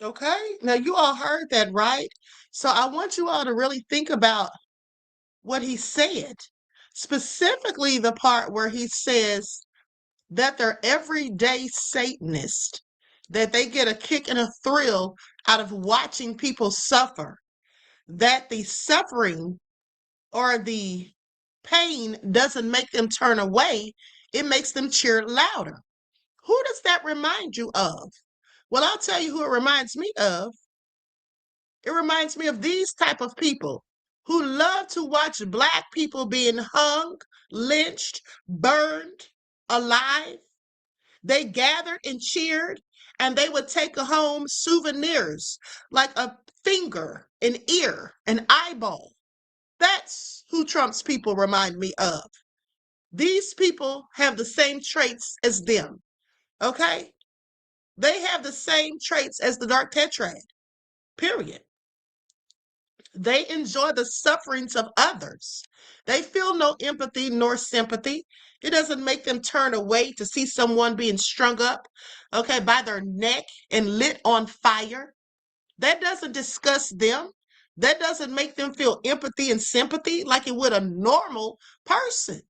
Okay, now you all heard that, right? So I want you all to really think about what he said, specifically the part where he says that they're everyday Satanists, that they get a kick and a thrill out of watching people suffer, that the suffering or the pain doesn't make them turn away, it makes them cheer louder. Who does that remind you of? Well, I'll tell you who it reminds me of. It reminds me of these type of people who love to watch Black people being hung, lynched, burned alive. They gathered and cheered, and they would take home souvenirs like a finger, an ear, an eyeball. That's who Trump's people remind me of. These people have the same traits as them, okay? They have the same traits as the dark tetrad, period. They enjoy the sufferings of others. They feel no empathy nor sympathy. It doesn't make them turn away to see someone being strung up, okay, by their neck and lit on fire. That doesn't disgust them. That doesn't make them feel empathy and sympathy like it would a normal person.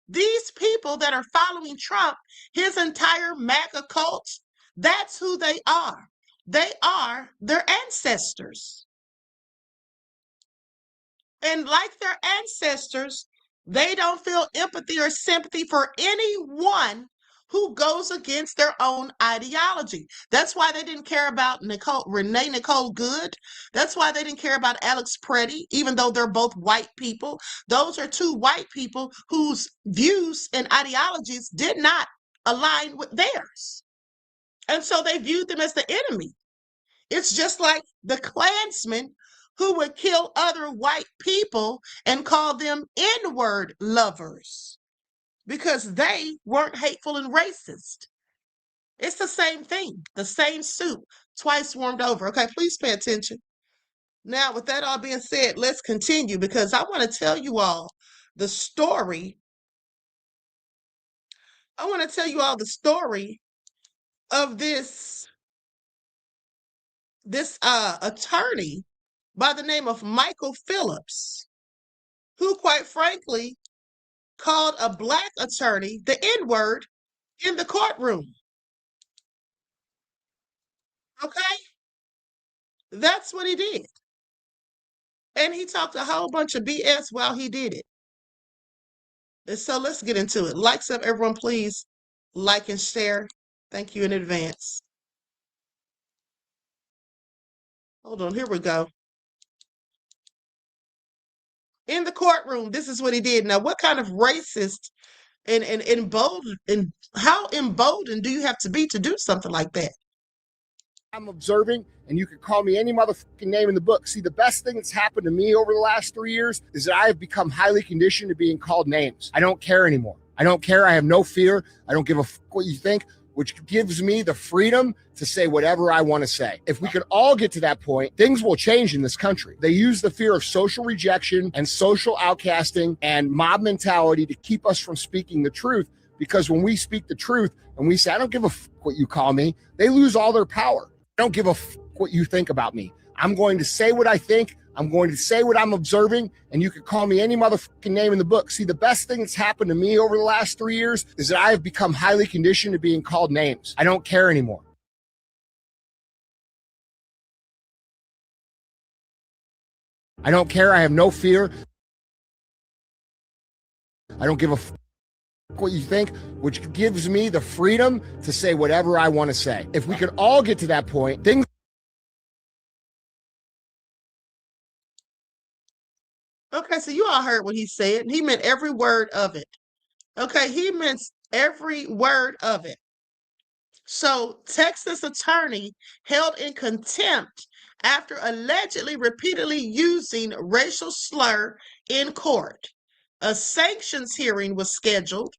These people that are following Trump, his entire MAGA cult, that's who they are. They are their ancestors. And like their ancestors, they don't feel empathy or sympathy for anyone who goes against their own ideology. That's why they didn't care about Renee Nicole Good. That's why they didn't care about Alex Preddy, even though they're both white people. Those are 2 white people whose views and ideologies did not align with theirs. And so they viewed them as the enemy. It's just like the Klansmen who would kill other white people and call them N-word lovers because they weren't hateful and racist. It's the same thing, the same soup, twice warmed over. Okay, please pay attention. Now, with that all being said, let's continue because I want to tell you all the story. I want to tell you all the story of this attorney by the name of Michael Phillips, who quite frankly called a Black attorney the N-word in the courtroom. Okay? That's what he did. And he talked a whole bunch of BS while he did it. And so let's get into it. Likes up, everyone, please. Like and share. Thank you in advance. Hold on, here we go. In the courtroom, this is what he did. Now, what kind of racist and emboldened, and how emboldened do you have to be to do something like that? I'm observing, and you can call me any motherfucking name in the book. See, the best thing that's happened to me over the last 3 years is that I have become highly conditioned to being called names. I don't care anymore. I don't care. I have no fear. I don't give a fuck what you think, which gives me the freedom to say whatever I want to say. If we could all get to that point, things will change in this country. They use the fear of social rejection and social outcasting and mob mentality to keep us from speaking the truth, because when we speak the truth and we say, I don't give a fuck what you call me, they lose all their power. I don't give a fuck what you think about me. I'm going to say what I think. I'm going to say what I'm observing, and you can call me any motherfucking name in the book. See, the best thing that's happened to me over the last 3 years is that I have become highly conditioned to being called names. I don't care anymore. I don't care. I have no fear. I don't give a what you think, which gives me the freedom to say whatever I want to say. If we could all get to that point, things. Okay, so you all heard what he said. He meant every word of it. Okay, he meant every word of it. So, Texas attorney held in contempt after allegedly repeatedly using racial slur in court. A sanctions hearing was scheduled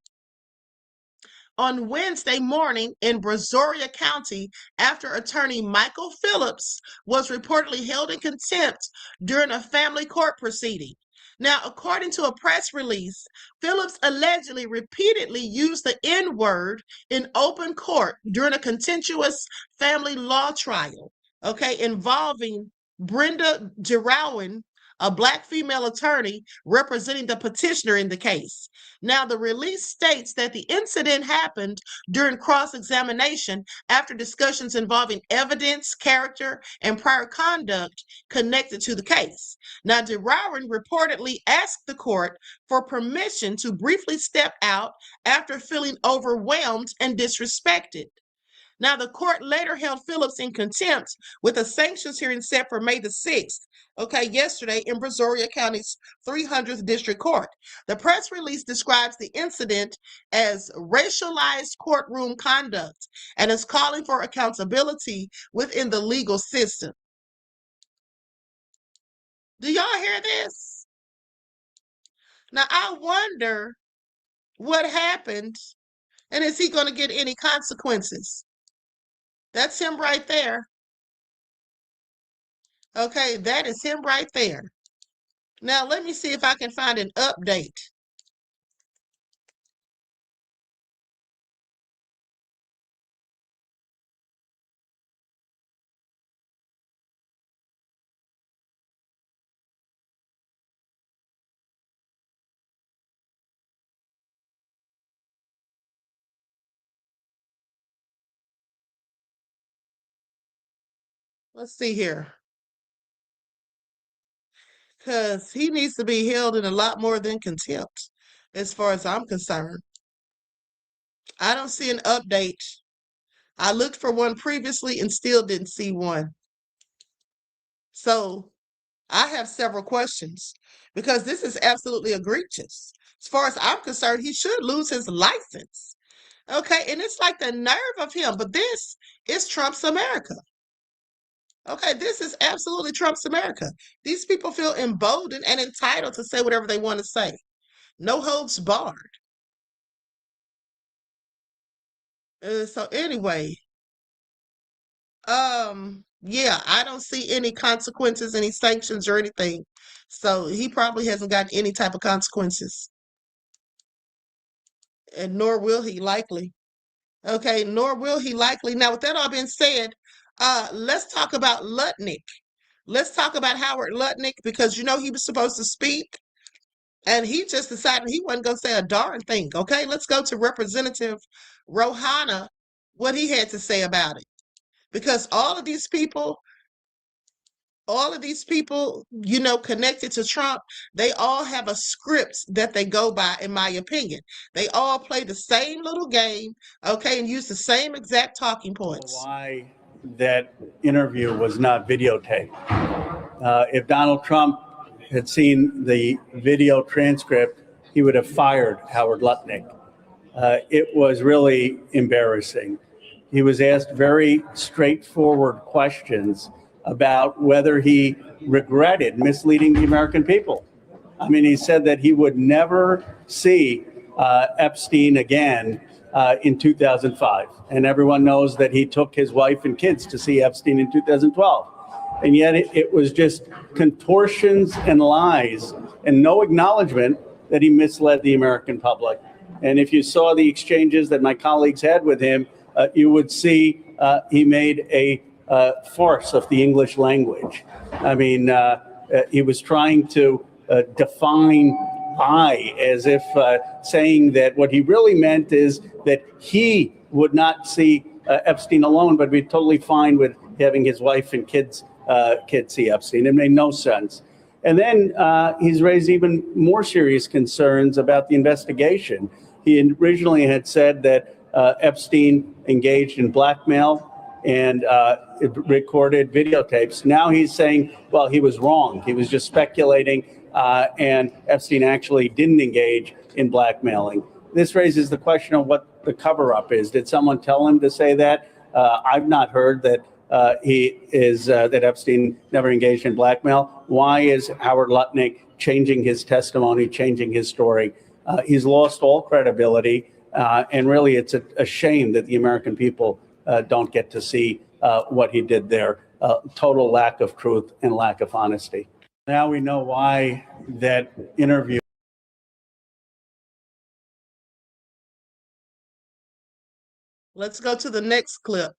on Wednesday morning in Brazoria County after attorney Michael Phillips was reportedly held in contempt during a family court proceeding. Now, according to a press release, Phillips allegedly repeatedly used the N-word in open court during a contentious family law trial, involving Brenda Girowan, a Black female attorney representing the petitioner in the case. Now, the release states that the incident happened during cross-examination after discussions involving evidence, character, and prior conduct connected to the case. Now, Girowan reportedly asked the court for permission to briefly step out after feeling overwhelmed and disrespected. Now, the court later held Phillips in contempt with a sanctions hearing set for May the 6th, yesterday in Brazoria County's 300th District Court. The press release describes the incident as racialized courtroom conduct and is calling for accountability within the legal system. Do y'all hear this? Now, I wonder what happened, and is he going to get any consequences? That's him right there. Okay, that is him right there. Now, let me see if I can find an update. Let's see here. Because he needs to be held in a lot more than contempt, as far as I'm concerned. I don't see an update. I looked for one previously and still didn't see one. So I have several questions because this is absolutely egregious. As far as I'm concerned, he should lose his license. Okay, and it's like the nerve of him, but this is Trump's America. Okay, this is absolutely Trump's America. These people feel emboldened and entitled to say whatever they want to say. No holds barred. So anyway, yeah, I don't see any consequences, any sanctions or anything. So he probably hasn't gotten any type of consequences. And nor will he likely. Okay, nor will he likely. Now, with that all being said, let's talk about Lutnick. Let's talk about Howard Lutnick because he was supposed to speak and he just decided he wasn't going to say a darn thing. Okay, let's go to Representative Rohana, what he had to say about it. Because all of these people, connected to Trump, they all have a script that they go by, in my opinion. They all play the same little game, and use the same exact talking points. Why that interview was not videotaped. If Donald Trump had seen the video transcript, he would have fired Howard Lutnick. It was really embarrassing. He was asked very straightforward questions about whether he regretted misleading the American people. I mean, he said that he would never see Epstein again in 2005. And everyone knows that he took his wife and kids to see Epstein in 2012. And yet it was just contortions and lies and no acknowledgement that he misled the American public. And if you saw the exchanges that my colleagues had with him, you would see he made a farce of the English language. I mean, he was trying to define I as if saying that what he really meant is that he would not see Epstein alone, but be totally fine with having his wife and kids see Epstein. It made no sense. And then he's raised even more serious concerns about the investigation. He originally had said that Epstein engaged in blackmail and recorded videotapes. Now he's saying, well, he was wrong. He was just speculating, and Epstein actually didn't engage in blackmailing. This raises the question of what the cover-up is. Did someone tell him to say that? I've not heard that that Epstein never engaged in blackmail. Why is Howard Lutnick changing his testimony, changing his story? He's lost all credibility, and really it's a shame that the American people don't get to see what he did there. Total lack of truth and lack of honesty. Now we know why that interview. Let's go to the next clip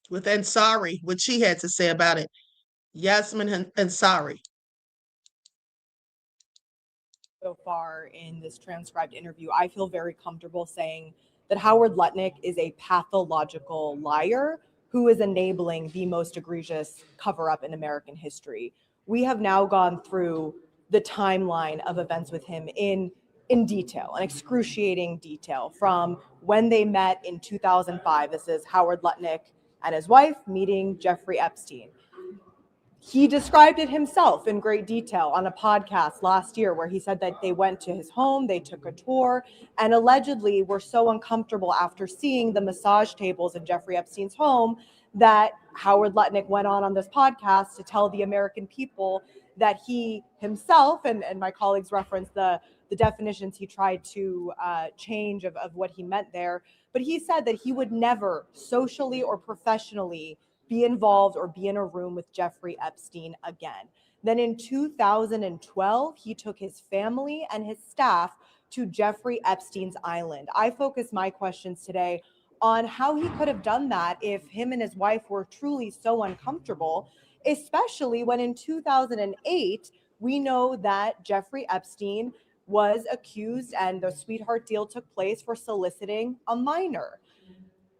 with Ansari, what she had to say about it. Yasmin Ansari. So far in this transcribed interview, I feel very comfortable saying that Howard Lutnick is a pathological liar who is enabling the most egregious cover-up in American history. We have now gone through the timeline of events with him in detail, an excruciating detail, from when they met in 2005. This is Howard Lutnick and his wife meeting Jeffrey Epstein. He described it himself in great detail on a podcast last year where he said that they went to his home, they took a tour, and allegedly were so uncomfortable after seeing the massage tables in Jeffrey Epstein's home that Howard Lutnick went on this podcast to tell the American people that he himself, and my colleagues referenced the definitions he tried to change of what he meant there, but he said that he would never socially or professionally be involved or be in a room with Jeffrey Epstein again. Then in 2012, he took his family and his staff to Jeffrey Epstein's island. I focus my questions today on how he could have done that if him and his wife were truly so uncomfortable, especially when in 2008, we know that Jeffrey Epstein was accused and the sweetheart deal took place for soliciting a minor.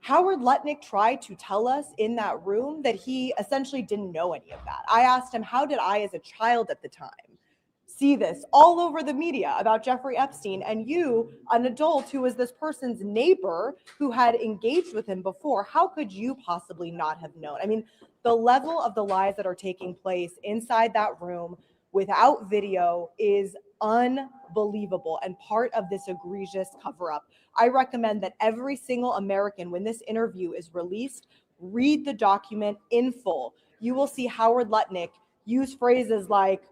Howard Lutnick tried to tell us in that room that he essentially didn't know any of that. I asked him, how did I, as a child at the time, see this all over the media about Jeffrey Epstein, and you, an adult who was this person's neighbor who had engaged with him before, how could you possibly not have known? I mean, the level of the lies that are taking place inside that room without video is unbelievable and part of this egregious cover-up. I recommend that every single American, when this interview is released, read the document in full. You will see Howard Lutnick use phrases like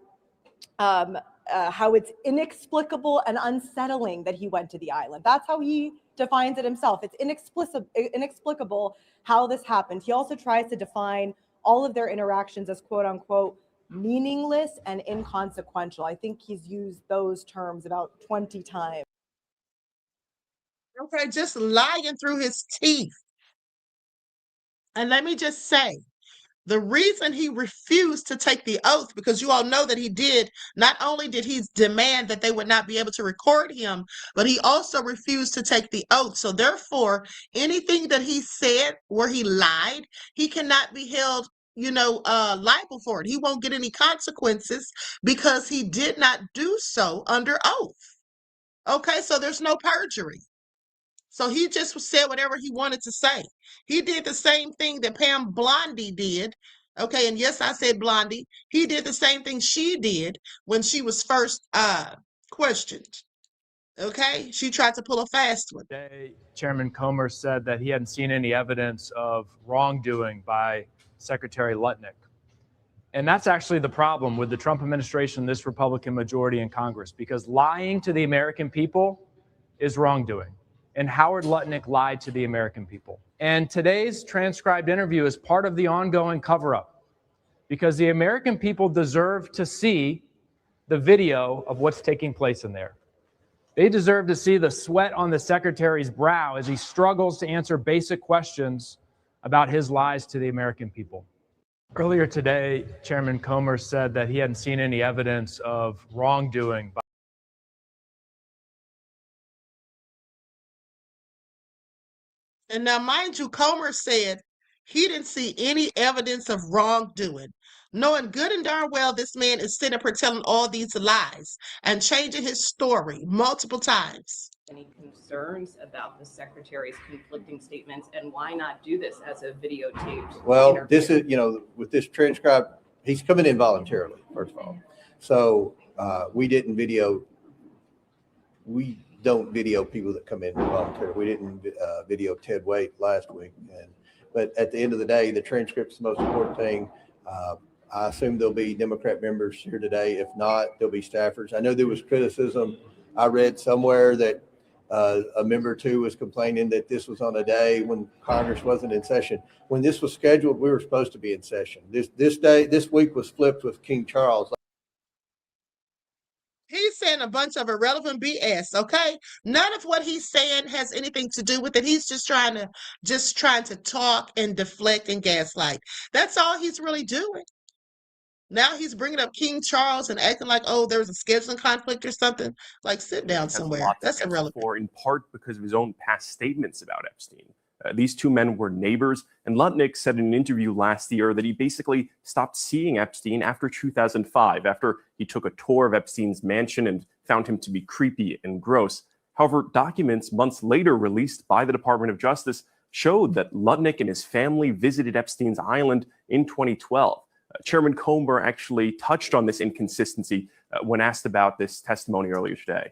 how it's inexplicable and unsettling that he went to the island. That's how he defines it himself. It's inexplicable how this happened. He also tries to define all of their interactions as quote unquote meaningless and inconsequential. I think he's used those terms about 20 times. Okay, just lying through his teeth. And let me just say, the reason he refused to take the oath, because you all know that he did, not only did he demand that they would not be able to record him, but he also refused to take the oath. So therefore, anything that he said where he lied, he cannot be held liable for it. He won't get any consequences because he did not do so under oath. Okay, so there's no perjury. So he just said whatever he wanted to say. He did the same thing that Pam Blondie did. Okay, and yes, I said Blondie. He did the same thing she did when she was first questioned. Okay, she tried to pull a fast one. Today, Chairman Comer said that he hadn't seen any evidence of wrongdoing by Secretary Lutnick. And that's actually the problem with the Trump administration, this Republican majority in Congress, because lying to the American people is wrongdoing. And Howard Lutnick lied to the American people. And today's transcribed interview is part of the ongoing cover-up, because the American people deserve to see the video of what's taking place in there. They deserve to see the sweat on the secretary's brow as he struggles to answer basic questions about his lies to the American people. Earlier today, Chairman Comer said that he hadn't seen any evidence of wrongdoing by And now, mind you, Comer said he didn't see any evidence of wrongdoing. knowing good and darn well this man is sitting up here telling all these lies and changing his story multiple times. Any concerns about the secretary's conflicting statements, and why not do this as a videotaped Well, this is, with this transcribe, he's coming in voluntarily, first of all. So we don't video people that come in voluntarily. We didn't video Ted Waite last week. But at the end of the day, the transcript's the most important thing. I assume there'll be Democrat members here today. If not, there'll be staffers. I know there was criticism. I read somewhere that a member or two was complaining that this was on a day when Congress wasn't in session. When this was scheduled, we were supposed to be in session. This week was flipped with King Charles. He's saying a bunch of irrelevant BS, okay? None of what he's saying has anything to do with it. He's just trying to talk and deflect and gaslight. That's all he's really doing. Now he's bringing up King Charles and acting like, oh, there was a scheduling conflict or something. Like, sit down somewhere. That's irrelevant. In part because of his own past statements about Epstein. These two men were neighbors, and Lutnick said in an interview last year that he basically stopped seeing Epstein after 2005, after he took a tour of Epstein's mansion and found him to be creepy and gross. However, documents months later released by the Department of Justice showed that Lutnick and his family visited Epstein's island in 2012. Chairman Comer actually touched on this inconsistency when asked about this testimony earlier today.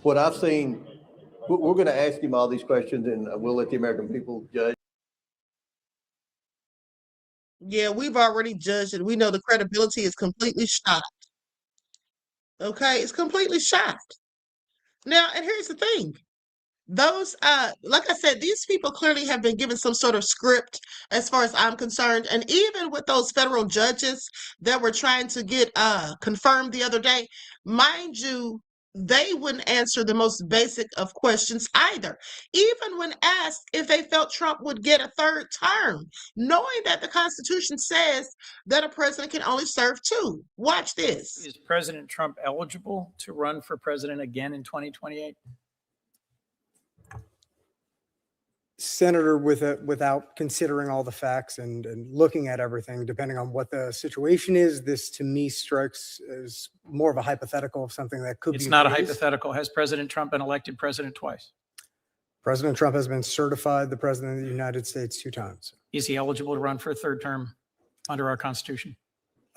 What I've seen, we're going to ask him all these questions, and we'll let the American people judge. Yeah, we've already judged it. We know the credibility is completely shot. Okay, it's completely shot. Now, and here's the thing. Those, like I said, these people clearly have been given some sort of script as far as I'm concerned. And even with those federal judges that were trying to get confirmed the other day, mind you, they wouldn't answer the most basic of questions either. Even when asked if they felt Trump would get a third term, knowing that the Constitution says that a president can only serve two. Watch this. Is President Trump eligible to run for president again in 2028? Senator, without considering all the facts and looking at everything, depending on what the situation is, this to me strikes as more of a hypothetical of something that could be. It's not a hypothetical. Has President Trump been elected president twice? President Trump has been certified the president of the United States 2 times. Is he eligible to run for a third term under our Constitution?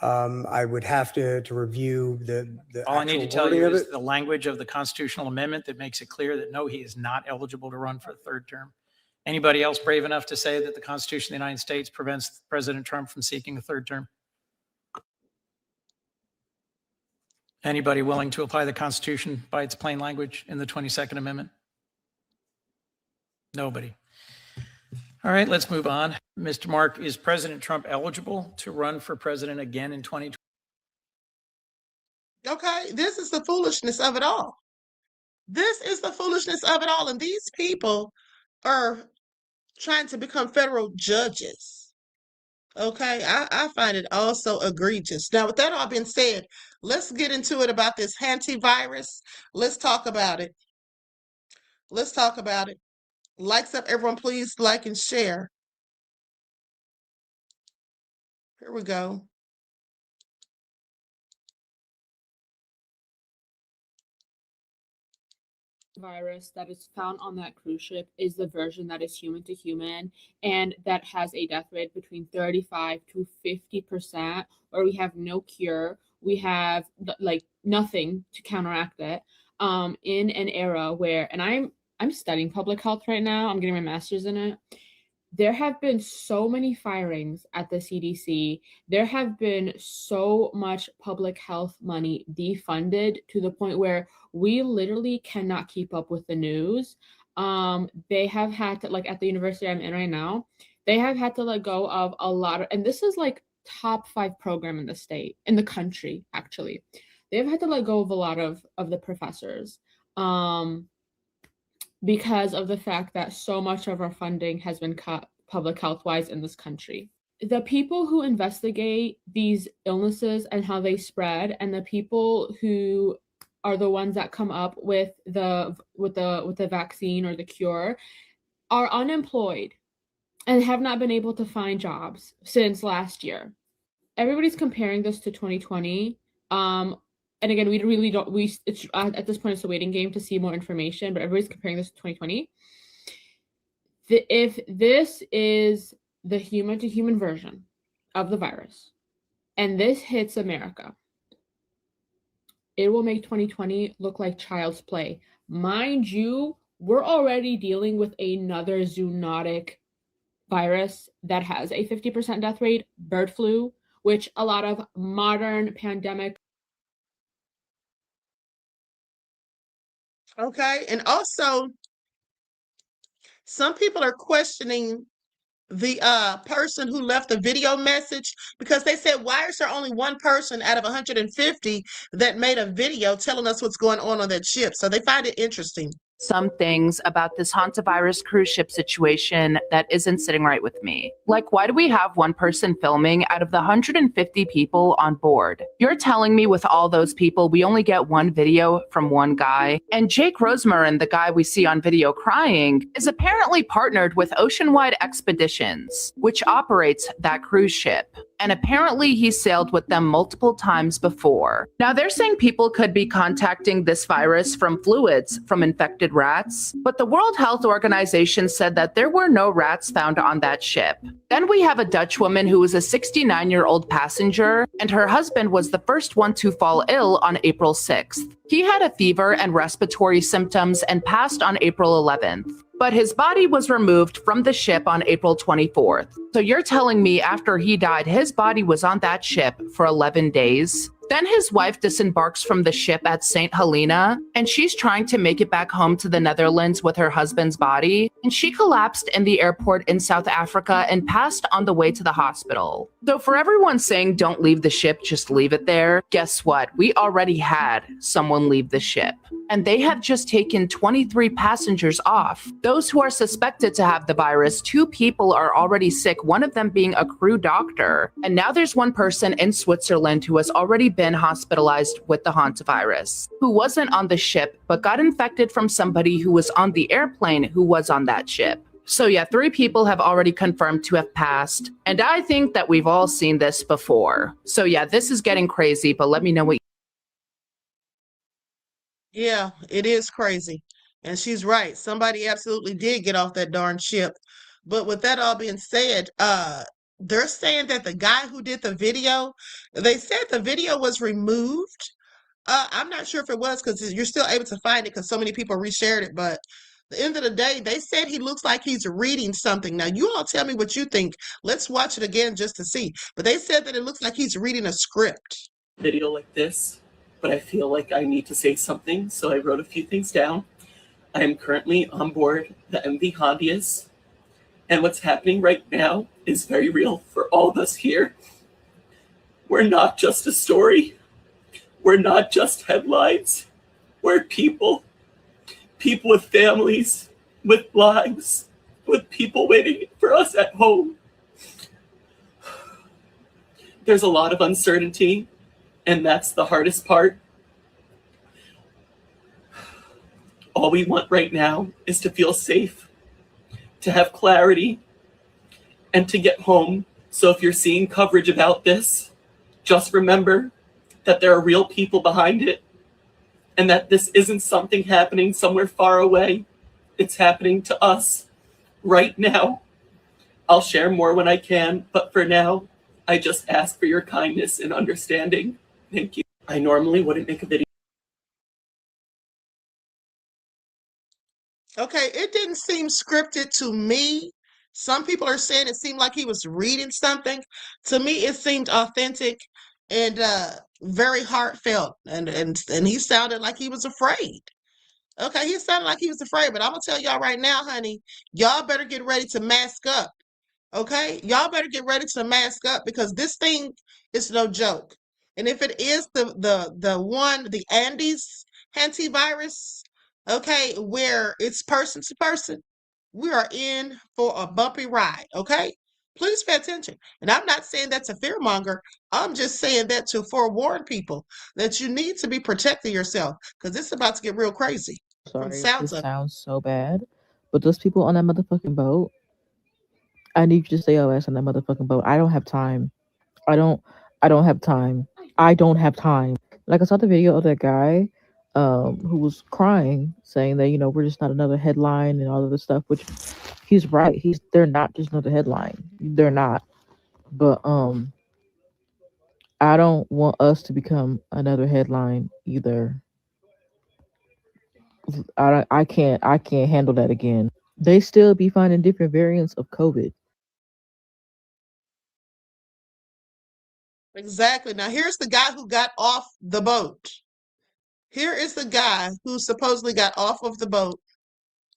I would have to review the All I need to actual tell wording you of is it. the language of the constitutional amendment that makes it clear that no, he is not eligible to run for a third term. Anybody else brave enough to say that the Constitution of the United States prevents President Trump from seeking a third term? Anybody willing to apply the Constitution by its plain language in the 22nd Amendment? Nobody. All right, let's move on. Mr. Mark, is President Trump eligible to run for president again in 2020? Okay, this is the foolishness of it all. This is the foolishness of it all. And these people are trying to become federal judges. Okay, I find it also egregious. Now, with that all being said, let's get into it about this Hantivirus. Let's talk about it. Let's talk about it. Likes up, everyone, please like and share. Here we go. Virus that is found on that cruise ship is the version that is human to human, and that has a death rate between 35 to 50%, where we have no cure. We have like nothing to counteract it. In an era where, and I'm studying public health right now. I'm getting my master's in it. There have been so many firings at the CDC. There have been so much public health money defunded to the point where we literally cannot keep up with the news. They have had to, like at the university I'm in right now, they have had to let go of a lot of, and this is like top 5 program in the state, in the country, actually. They've had to let go of a lot of the professors. Because of the fact that so much of our funding has been cut public health wise in this country. The people who investigate these illnesses and how they spread, and the people who are the ones that come up with the vaccine or the cure, are unemployed. and have not been able to find jobs since last year. Everybody's comparing this to 2020. And again, we really don't, it's at this point, it's a waiting game to see more information, but everybody's comparing this to 2020. If this is the human to human version of the virus, and this hits America, it will make 2020 look like child's play. Mind you, we're already dealing with another zoonotic virus that has a 50% death rate, bird flu, which a lot of modern pandemic. Okay. And also, some people are questioning the person who left the video message, because they said, why is there only one person out of 150 that made a video telling us what's going on that ship? So they find it interesting. Some things about this Hantivirus cruise ship situation that isn't sitting right with me. Like, why do we have one person filming out of the 150 people on board? You're telling me with all those people, we only get one video from one guy? And Jake Rosemarin, the guy we see on video crying, is apparently partnered with Oceanwide Expeditions, which operates that cruise ship. And apparently he sailed with them multiple times before. Now they're saying people could be contacting this virus from fluids from infected rats, but the World Health Organization said that there were no rats found on that ship. Then we have a Dutch woman who was a 69-year-old passenger, and her husband was the first one to fall ill on April 6th. He had a fever and respiratory symptoms and passed on April 11th. But his body was removed from the ship on April 24th. So you're telling me after he died, his body was on that ship for 11 days? Then his wife disembarks from the ship at St. Helena, and she's trying to make it back home to the Netherlands with her husband's body, and she collapsed in the airport in South Africa and passed on the way to the hospital. So for everyone saying don't leave the ship, just leave it there, guess what? We already had someone leave the ship, and they have just taken 23 passengers off. Those who are suspected to have the virus, 2 people are already sick, one of them being a crew doctor. And now there's one person in Switzerland who has already been hospitalized with the hantavirus, who wasn't on the ship, but got infected from somebody who was on the airplane who was on that ship. So yeah, 3 people have already confirmed to have passed. And I think that we've all seen this before. So yeah, this is getting crazy, but let me know what. Yeah, it is crazy. And she's right. Somebody absolutely did get off that darn ship. But with that all being said, they're saying that the guy who did the video, they said the video was removed. I'm not sure if it was, because you're still able to find it because so many people reshared it. But at the end of the day, they said he looks like he's reading something. Now, you all tell me what you think. Let's watch it again just to see. But they said that it looks like he's reading a script. Video like this, but I feel like I need to say something, so I wrote a few things down. I am currently on board the MV Hondias, and what's happening right now is very real for all of us here. We're not just a story. We're not just headlines. We're people. People with families, with lives, with people waiting for us at home. There's a lot of uncertainty, and that's the hardest part. All we want right now is to feel safe, to have clarity, and to get home. So if you're seeing coverage about this, just remember that there are real people behind it, and that this isn't something happening somewhere far away. It's happening to us right now. I'll share more when I can, but for now, I just ask for your kindness and understanding. Thank you. I normally wouldn't make a video. Okay, it didn't seem scripted to me. Some people are saying it seemed like he was reading something. To me, it seemed authentic and very heartfelt, and he sounded like he was afraid. Okay, he sounded like he was afraid, but I'm gonna tell y'all right now, honey, y'all better get ready to mask up. Okay, y'all better get ready to mask up, because this thing is no joke. And if it is the Andes hantivirus, okay, where it's person to person, we are in for a bumpy ride. Okay, please pay attention. And I'm not saying that to fearmonger. I'm just saying that to forewarn people that you need to be protecting yourself, because it's about to get real crazy. Sorry, this sounds so bad, but those people on that motherfucking boat, I need you to stay your ass on that motherfucking boat. I don't have time. I don't I don't have time. I don't have time. Like I saw the video of that guy who was crying, saying that, we're just not another headline and all of this stuff, which he's right. They're not just another headline. They're not. But I don't want us to become another headline either. I can't handle that again. They still be finding different variants of COVID. Exactly. Now, here's the guy who got off the boat. Here is the guy who supposedly got off of the boat.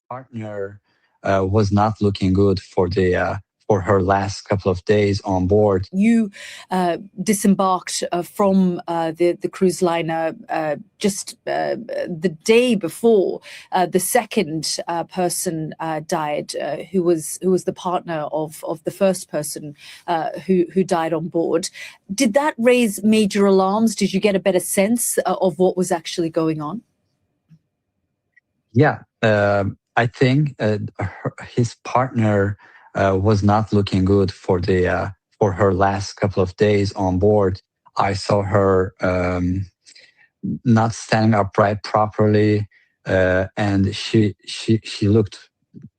Partner was not looking good for her last couple of days on board. You disembarked from the cruise liner just the day before the second person died, who was the partner of the first person who died on board. Did that raise major alarms? Did you get a better sense of what was actually going on? Yeah, I think his partner was not looking good for her last couple of days on board. I saw her not standing upright properly, and she looked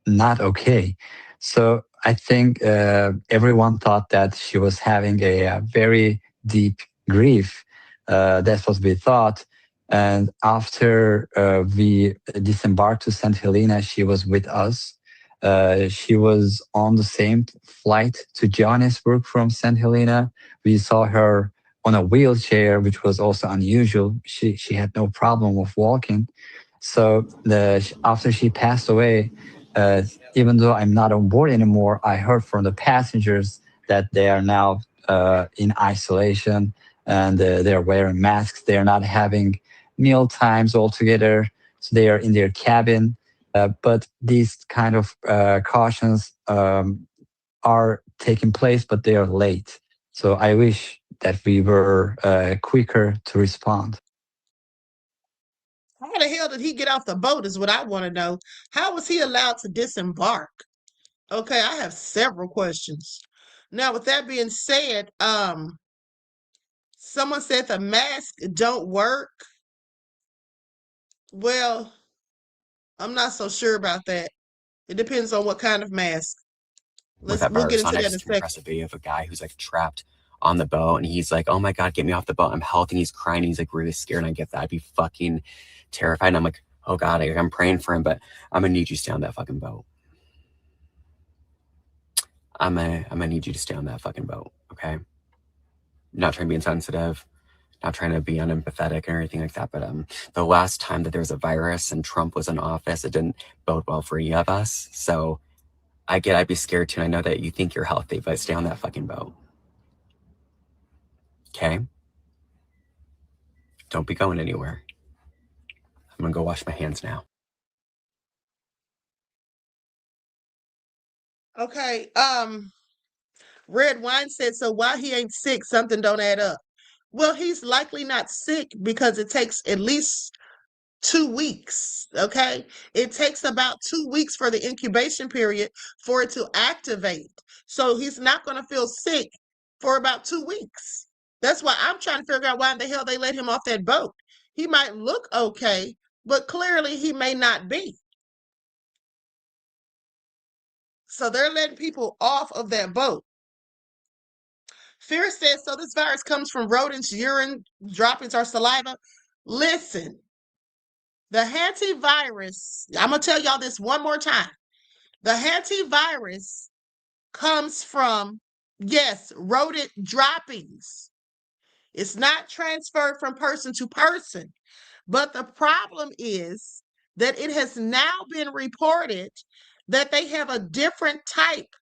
not okay. So I think everyone thought that she was having a very deep grief. That's what we thought. And after we disembarked to St. Helena, she was with us. She was on the same flight to Johannesburg from St. Helena. We saw her on a wheelchair, which was also unusual. She had no problem of walking. So after she passed away, even though I'm not on board anymore, I heard from the passengers that they are now in isolation, and they're wearing masks. They're not having meal times altogether. So they are in their cabin. But these kind of cautions are taking place, but they are late. So I wish that we were quicker to respond. How the hell did he get off the boat is what I want to know. How was he allowed to disembark? Okay, I have several questions. Now, with that being said, someone said the mask don't work. Well, I'm not so sure about that. It depends on what kind of mask. With that We'll get virus on, into I that in just a came second. across a video of a guy who's like trapped on the boat, and he's like, "Oh my god, get me off the boat! I'm healthy." And he's crying. And he's like really scared. And I get that. I'd be fucking terrified. And I'm like, "Oh god, I'm praying for him, but I'm gonna need you to stay on that fucking boat. I'm gonna need you to stay on that fucking boat, okay? Not trying to be insensitive, not trying to be unempathetic or anything like that, but the last time that there was a virus and Trump was in office, it didn't bode well for any of us. So I'd be scared too. And I know that you think you're healthy, but stay on that fucking boat. Okay? Don't be going anywhere. I'm gonna go wash my hands now." Okay, Red Wine said, so why he ain't sick, something don't add up. Well, he's likely not sick because it takes at least 2 weeks, okay? It takes about 2 weeks for the incubation period for it to activate. So he's not going to feel sick for about 2 weeks. That's why I'm trying to figure out why in the hell they let him off that boat. He might look okay, but clearly he may not be. So they're letting people off of that boat. Fear says, so this virus comes from rodents, urine, droppings, or saliva. Listen, the hantivirus, I'm going to tell y'all this one more time. The hantivirus comes from, yes, rodent droppings. It's not transferred from person to person. But the problem is that it has now been reported that they have a different type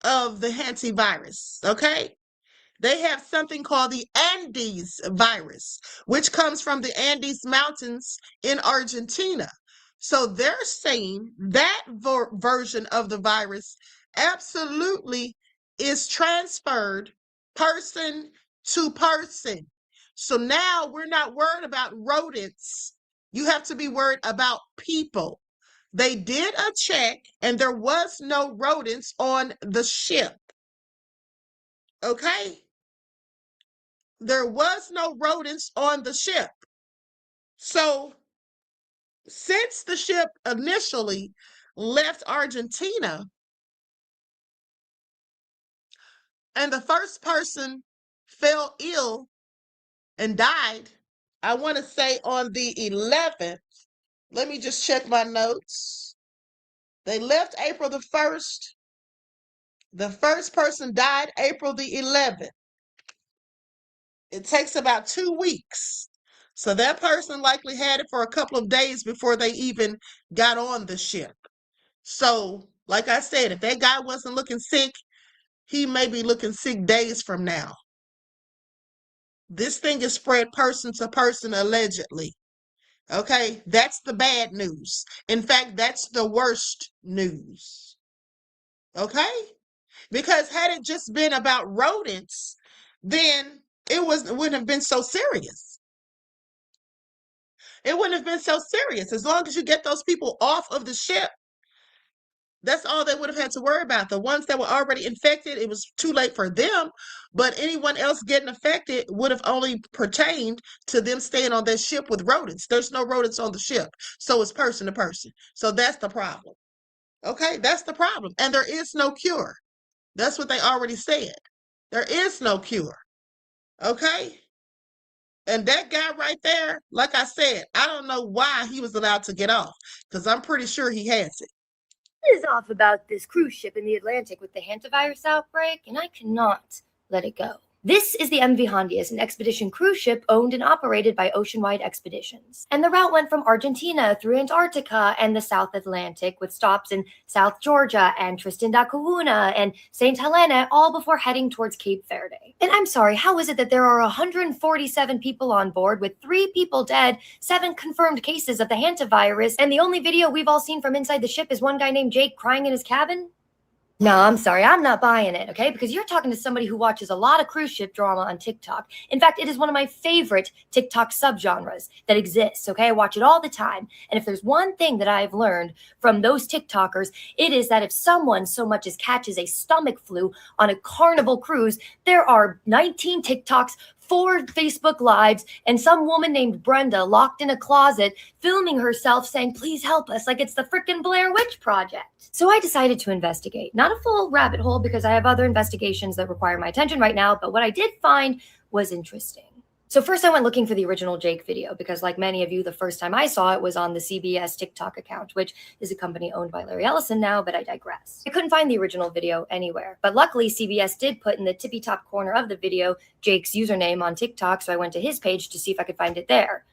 of the hantivirus, okay? They have something called the Andes virus, which comes from the Andes Mountains in Argentina. So they're saying that version of the virus absolutely is transferred person to person. So now we're not worried about rodents. You have to be worried about people. They did a check and there was no rodents on the ship. Okay? There was no rodents on the ship. So, since the ship initially left Argentina and the first person fell ill and died, I want to say on the 11th, let me just check my notes. They left April the 1st. The first person died April the 11th. It takes about 2 weeks. So that person likely had it for a couple of days before they even got on the ship. So, like I said, if that guy wasn't looking sick, he may be looking sick days from now. This thing is spread person to person allegedly. Okay, that's the bad news. In fact, that's the worst news. Okay? Because had it just been about rodents, then it wouldn't have been so serious. It wouldn't have been so serious. As long as you get those people off of the ship, that's all they would have had to worry about. The ones that were already infected, it was too late for them, but anyone else getting affected would have only pertained to them staying on their ship with rodents. There's no rodents on the ship, so it's person to person. So that's the problem. Okay, that's the problem. And there is no cure. That's what they already said. There is no cure. Okay? And that guy right there, like I said, I don't know why he was allowed to get off, because I'm pretty sure he has it. Is off about this cruise ship in the Atlantic with the Hantivirus outbreak, and I cannot let it go. This is the MV Handias, an expedition cruise ship owned and operated by Oceanwide Expeditions. And the route went from Argentina through Antarctica and the South Atlantic, with stops in South Georgia and Tristan da Cunha and St. Helena, all before heading towards Cape Verde. And I'm sorry, how is it that there are 147 people on board, with 3 people dead, 7 confirmed cases of the hantavirus, and the only video we've all seen from inside the ship is one guy named Jake crying in his cabin? No, I'm sorry, I'm not buying it, okay? Because you're talking to somebody who watches a lot of cruise ship drama on TikTok. In fact, it is one of my favorite TikTok subgenres that exists, okay? I watch it all the time. And if there's one thing that I've learned from those TikTokers, it is that if someone so much as catches a stomach flu on a Carnival cruise, there are 19 TikToks, 4 Facebook Lives, and some woman named Brenda locked in a closet filming herself saying, please help us, like it's the frickin' Blair Witch Project. So I decided to investigate. Not a full rabbit hole, because I have other investigations that require my attention right now, but what I did find was interesting. So first I went looking for the original Jake video, because like many of you, the first time I saw it was on the CBS TikTok account, which is a company owned by Larry Ellison now, but I digress. I couldn't find the original video anywhere, but luckily CBS did put in the tippy top corner of the video Jake's username on TikTok, so I went to his page to see if I could find it there.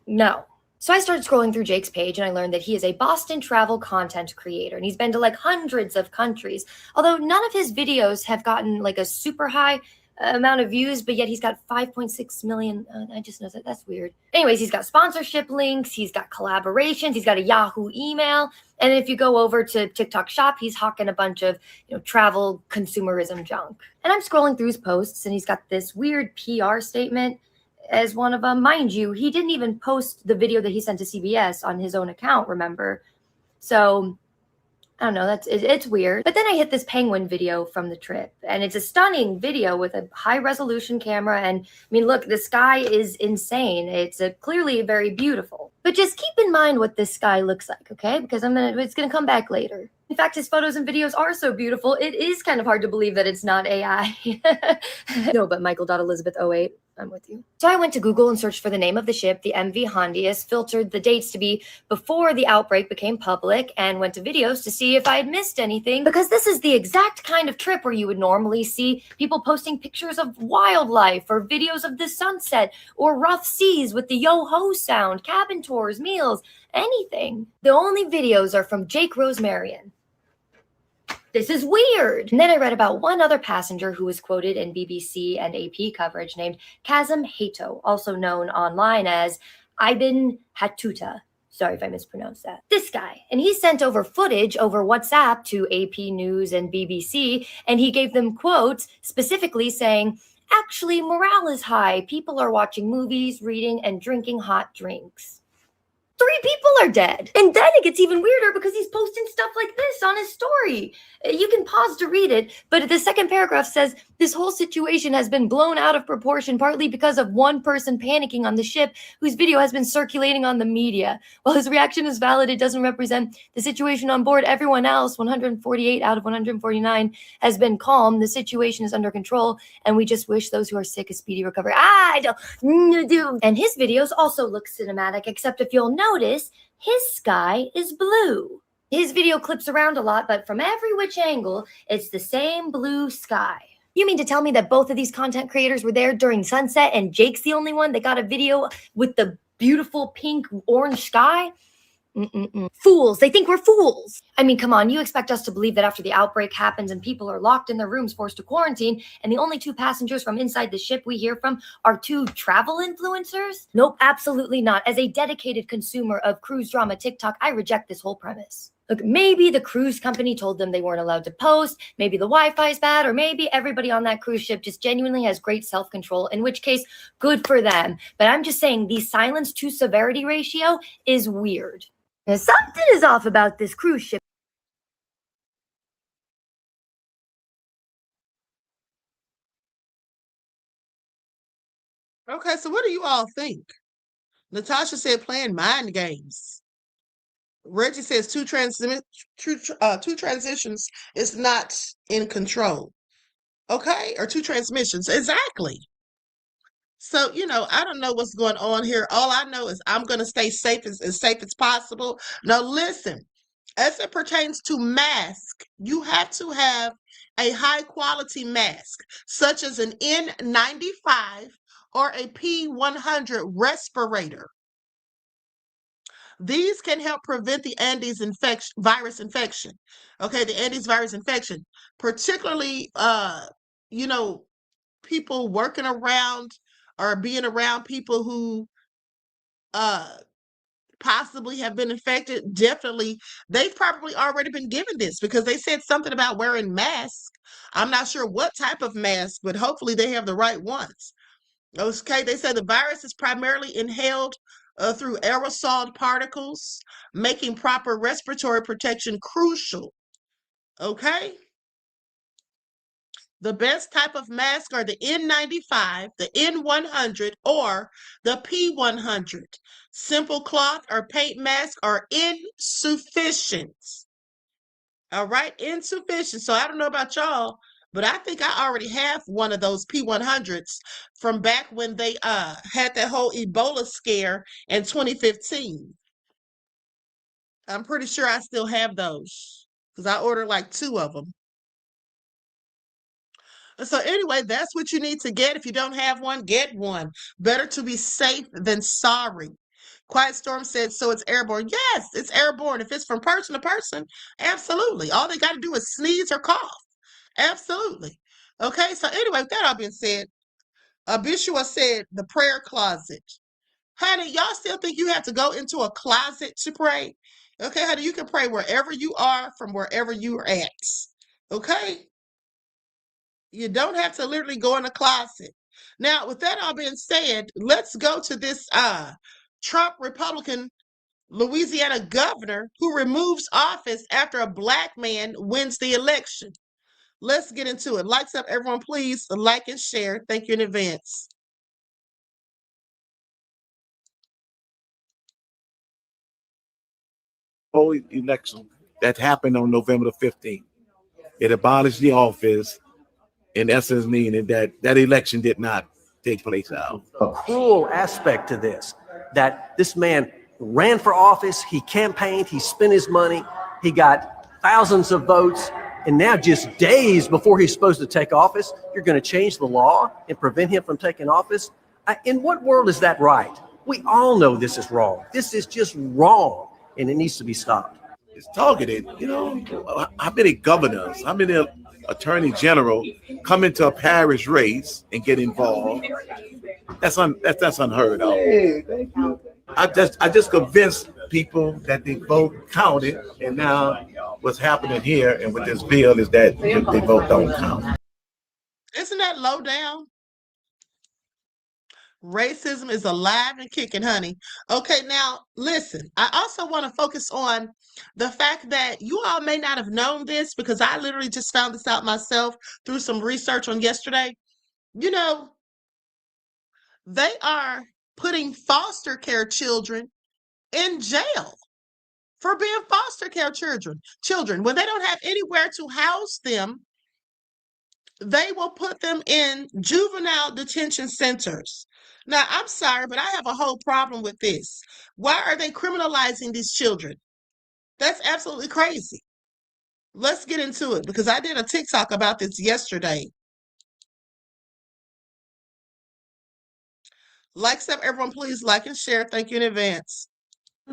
No. So I started scrolling through Jake's page, and I learned that he is a Boston travel content creator, and he's been to like hundreds of countries, although none of his videos have gotten like a super high amount of views, but yet he's got 5.6 million. I just know that that's weird. Anyways, he's got sponsorship links, he's got collaborations, he's got a Yahoo email, and if you go over to TikTok Shop, he's hawking a bunch of travel consumerism junk. And I'm scrolling through his posts, and he's got this weird PR statement as one of them. Mind you, he didn't even post the video that he sent to CBS on his own account, remember? So I don't know, it's weird. But then I hit this penguin video from the trip, and it's a stunning video with a high resolution camera. And I mean, look, the sky is insane. It's clearly very beautiful. But just keep in mind what this sky looks like, okay? Because it's gonna come back later. In fact, his photos and videos are so beautiful, it is kind of hard to believe that it's not AI. No, but Michael.Elizabeth08, I'm with you. So I went to Google and searched for the name of the ship, the MV Handias, filtered the dates to be before the outbreak became public, and went to videos to see if I had missed anything, because this is the exact kind of trip where you would normally see people posting pictures of wildlife or videos of the sunset or rough seas with the yo-ho sound, cabin tours, meals, anything. The only videos are from Jake Rosemarian. This is weird. And then I read about one other passenger who was quoted in BBC and AP coverage named Kazem Hato, also known online as Ibn Hatuta. Sorry if I mispronounced that. This guy. And he sent over footage over WhatsApp to AP News and BBC, and he gave them quotes specifically saying, actually, morale is high. People are watching movies, reading, and drinking hot drinks. 3 people are dead. And then it gets even weirder because he's posting stuff like this on his story. You can pause to read it, but the second paragraph says, this whole situation has been blown out of proportion, partly because of one person panicking on the ship whose video has been circulating on the media. While his reaction is valid, it doesn't represent the situation on board. Everyone else, 148 out of 149, has been calm. The situation is under control, and we just wish those who are sick a speedy recovery. I don't. And his videos also look cinematic, except if you'll notice, his sky is blue. His video clips around a lot, but from every which angle, it's the same blue sky. You mean to tell me that both of these content creators were there during sunset and Jake's the only one that got a video with the beautiful pink orange sky? Fools. They think we're fools. I mean, come on. You expect us to believe that after the outbreak happens and people are locked in their rooms forced to quarantine and the only 2 passengers from inside the ship we hear from are 2 travel influencers? Nope, absolutely not. As a dedicated consumer of cruise drama TikTok, I reject this whole premise. Look, maybe the cruise company told them they weren't allowed to post, maybe the Wi-Fi is bad, or maybe everybody on that cruise ship just genuinely has great self-control, in which case, good for them. But I'm just saying the silence to severity ratio is weird. Now, something is off about this cruise ship. Okay, so what do you all think? Natasha said playing mind games. Reggie says two transitions is not in control. Okay, or 2 transmissions. Exactly. So, I don't know what's going on here. All I know is I'm going to stay safe as possible. Now, listen, as it pertains to mask, you have to have a high quality mask, such as an N95 or a P100 respirator. These can help prevent the Andes virus infection. Okay, the Andes virus infection, particularly, people working around or being around people who possibly have been infected. Definitely, they've probably already been given this because they said something about wearing masks. I'm not sure what type of mask, but hopefully they have the right ones. Okay, they said the virus is primarily inhaled through aerosol particles, making proper respiratory protection crucial. Okay? The best type of mask are the N95, the N100, or the P100. Simple cloth or paint masks are insufficient. All right, insufficient. So I don't know about y'all, but I think I already have one of those P100s from back when they had that whole Ebola scare in 2015. I'm pretty sure I still have those because I ordered like 2 of them. So anyway, that's what you need to get. If you don't have one, get one. Better to be safe than sorry. Quiet Storm said, so it's airborne. Yes, it's airborne. If it's from person to person, absolutely. All they got to do is sneeze or cough. Absolutely. Okay, so anyway, with that all being said, Bishua said the prayer closet. Honey, y'all still think you have to go into a closet to pray? Okay, honey, you can pray wherever you are from wherever you are at. Okay? You don't have to literally go in a closet. Now, with that all being said, let's go to this Trump Republican Louisiana governor who removes office after a black man wins the election. Let's get into it. Lights up, everyone, please. Like and share. Thank you in advance. Election that happened on November the 15th. It abolished the office, in essence, meaning that election did not take place out. A cruel aspect to this, that this man ran for office, he campaigned, he spent his money, he got thousands of votes, and now just days before he's supposed to take office, you're going to change the law and prevent him from taking office? In what world is that right? We all know this is wrong. This is just wrong, and it needs to be stopped. It's targeted. How many governors, how many attorney general come into a parish race and get involved? That's unheard of. Hey, thank you. I just convinced people that the vote counted, and now what's happening here and with this bill is that the vote don't count. Isn't that low down? Racism is alive and kicking, honey. Okay, now listen, I also want to focus on the fact that you all may not have known this because I literally just found this out myself through some research on yesterday. You know, they are putting foster care children in jail for being foster care children. When they don't have anywhere to house them, they will put them in juvenile detention centers. Now, I'm sorry, but I have a whole problem with this. Why are they criminalizing these children? That's absolutely crazy. Let's get into it because I did a TikTok about this yesterday. Everyone, please like and share. Thank you in advance.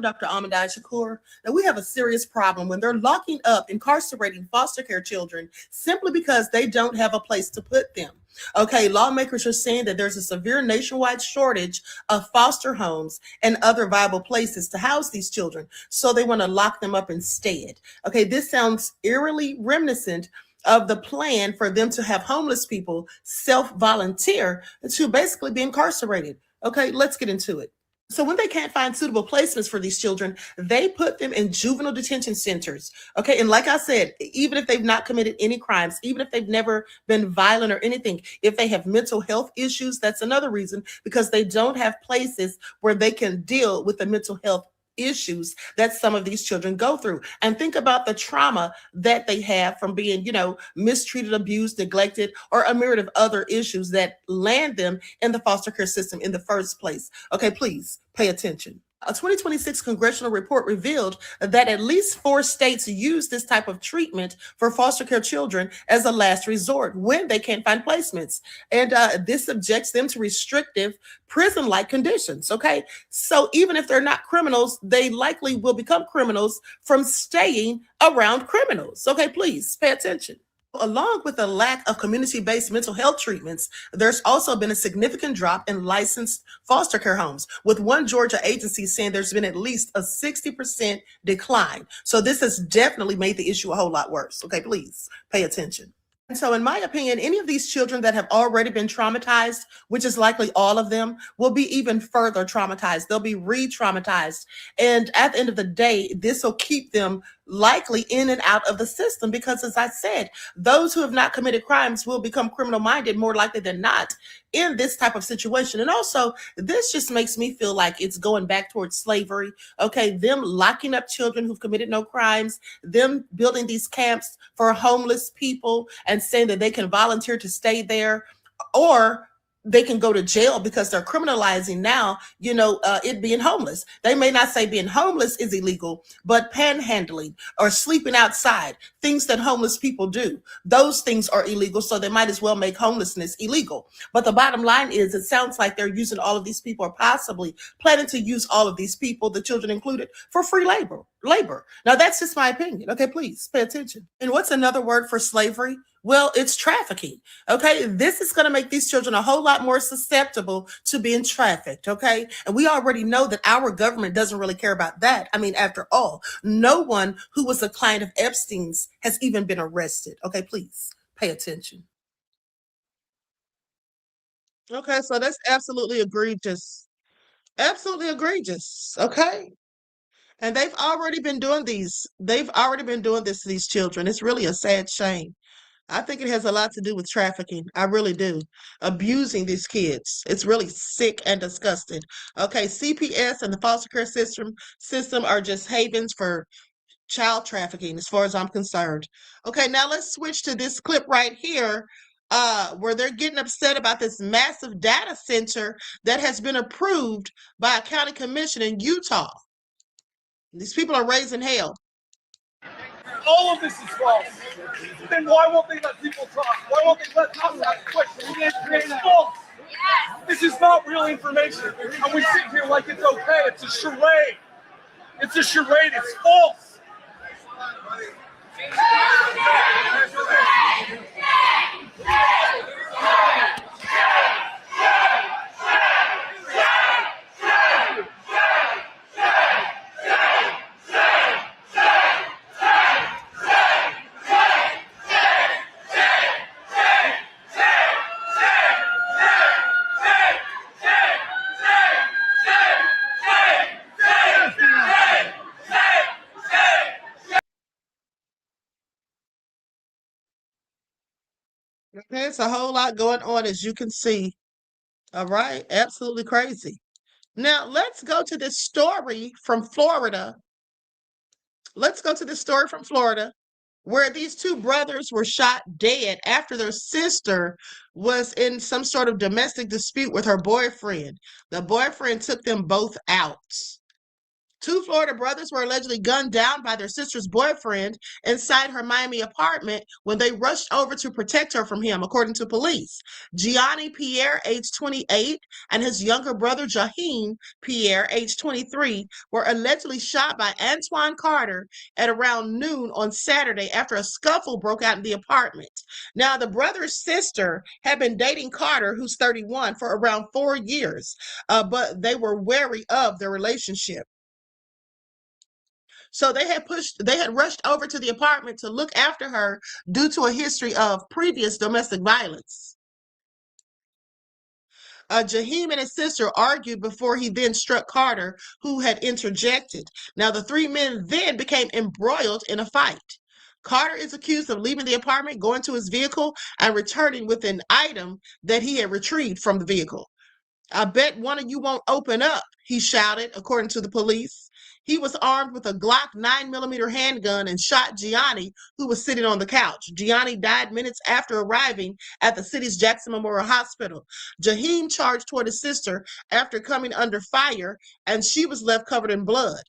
Dr. Ahmadiyyah Shakur, that we have a serious problem when they're locking up, incarcerating foster care children simply because they don't have a place to put them. Okay, lawmakers are saying that there's a severe nationwide shortage of foster homes and other viable places to house these children, so they want to lock them up instead. Okay, this sounds eerily reminiscent of the plan for them to have homeless people self-volunteer to basically be incarcerated. Okay, let's get into it. So when they can't find suitable placements for these children, they put them in juvenile detention centers. Okay. And like I said, even if they've not committed any crimes, even if they've never been violent or anything, if they have mental health issues, that's another reason, because they don't have places where they can deal with the mental health issues that some of these children go through. And think about the trauma that they have from being, mistreated, abused, neglected, or a myriad of other issues that land them in the foster care system in the first place. Okay, please pay attention. A 2026 congressional report revealed that at least 4 states use this type of treatment for foster care children as a last resort when they can't find placements. And this subjects them to restrictive prison-like conditions, okay? So even if they're not criminals, they likely will become criminals from staying around criminals. Okay, please pay attention. Along with the lack of community-based mental health treatments, there's also been a significant drop in licensed foster care homes, with one Georgia agency saying there's been at least a 60% decline. So this has definitely made the issue a whole lot worse. Okay, please pay attention. And so in my opinion, any of these children that have already been traumatized, which is likely all of them, will be even further traumatized. They'll be re-traumatized. And at the end of the day, this will keep them likely in and out of the system because, as I said, those who have not committed crimes will become criminal-minded more likely than not in this type of situation. And also, this just makes me feel like it's going back towards slavery. Okay, them locking up children who've committed no crimes, them building these camps for homeless people and saying that they can volunteer to stay there, or they can go to jail because they're criminalizing now, it being homeless. They may not say being homeless is illegal, but panhandling or sleeping outside, things that homeless people do, those things are illegal. So they might as well make homelessness illegal. But the bottom line is, it sounds like they're using all of these people, or possibly planning to use all of these people, the children included, for free labor. Now, that's just my opinion. Okay, please pay attention. And what's another word for slavery? Well, it's trafficking. Okay, this is going to make these children a whole lot more susceptible to being trafficked. Okay, and we already know that our government doesn't really care about that. I mean, after all, no one who was a client of Epstein's has even been arrested. Okay, please pay attention. Okay, so that's absolutely egregious. Absolutely egregious. Okay. And they've already been doing this to these children. It's really a sad shame. I think it has a lot to do with trafficking. I really do. Abusing these kids. It's really sick and disgusting. Okay, CPS and the foster care system are just havens for child trafficking, as far as I'm concerned. Okay, now let's switch to this clip right here, where they're getting upset about this massive data center that has been approved by a county commission in Utah. These people are raising hell. All of this is false. Then why won't they let people talk? Why won't they let us ask questions? It's false. This is not real information. And we sit here like it's okay. It's a charade. It's a charade. It's false. It's a whole lot going on, as you can see. All right, absolutely crazy. Now, let's go to this story from Florida. Let's go to this story from Florida, where these two brothers were shot dead after their sister was in some sort of domestic dispute with her boyfriend. The boyfriend took them both out. Two Florida brothers were allegedly gunned down by their sister's boyfriend inside her Miami apartment when they rushed over to protect her from him, according to police. Gianni Pierre, age 28, and his younger brother, Jaheim Pierre, age 23, were allegedly shot by Antoine Carter at around noon on Saturday after a scuffle broke out in the apartment. Now, the brother's sister had been dating Carter, who's 31, for around 4 years, but they were wary of their relationship. So they had rushed over to the apartment to look after her due to a history of previous domestic violence. Jaheim and his sister argued before he then struck Carter, who had interjected. Now, the three men then became embroiled in a fight. Carter is accused of leaving the apartment, going to his vehicle, and returning with an item that he had retrieved from the vehicle. "I bet one of you won't open up," he shouted, according to the police. He was armed with a Glock 9mm handgun and shot Gianni, who was sitting on the couch. Gianni died minutes after arriving at the city's Jackson Memorial Hospital. Jaheim charged toward his sister after coming under fire, and she was left covered in blood.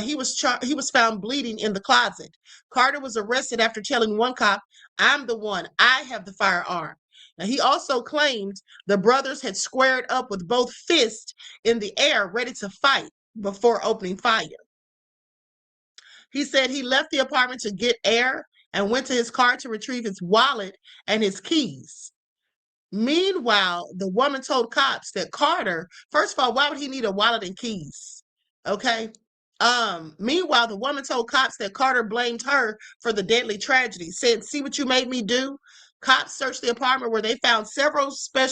He was found bleeding in the closet. Carter was arrested after telling one cop, "I'm the one. I have the firearm." Now, he also claimed the brothers had squared up with both fists in the air, ready to fight before opening fire. He said he left the apartment to get air and went to his car to retrieve his wallet and his keys. Meanwhile, the woman told cops that Carter, first of all, why would he need a wallet and keys? Okay. Meanwhile, the woman told cops that Carter blamed her for the deadly tragedy, said, "See what you made me do?" Cops searched the apartment where they found several spent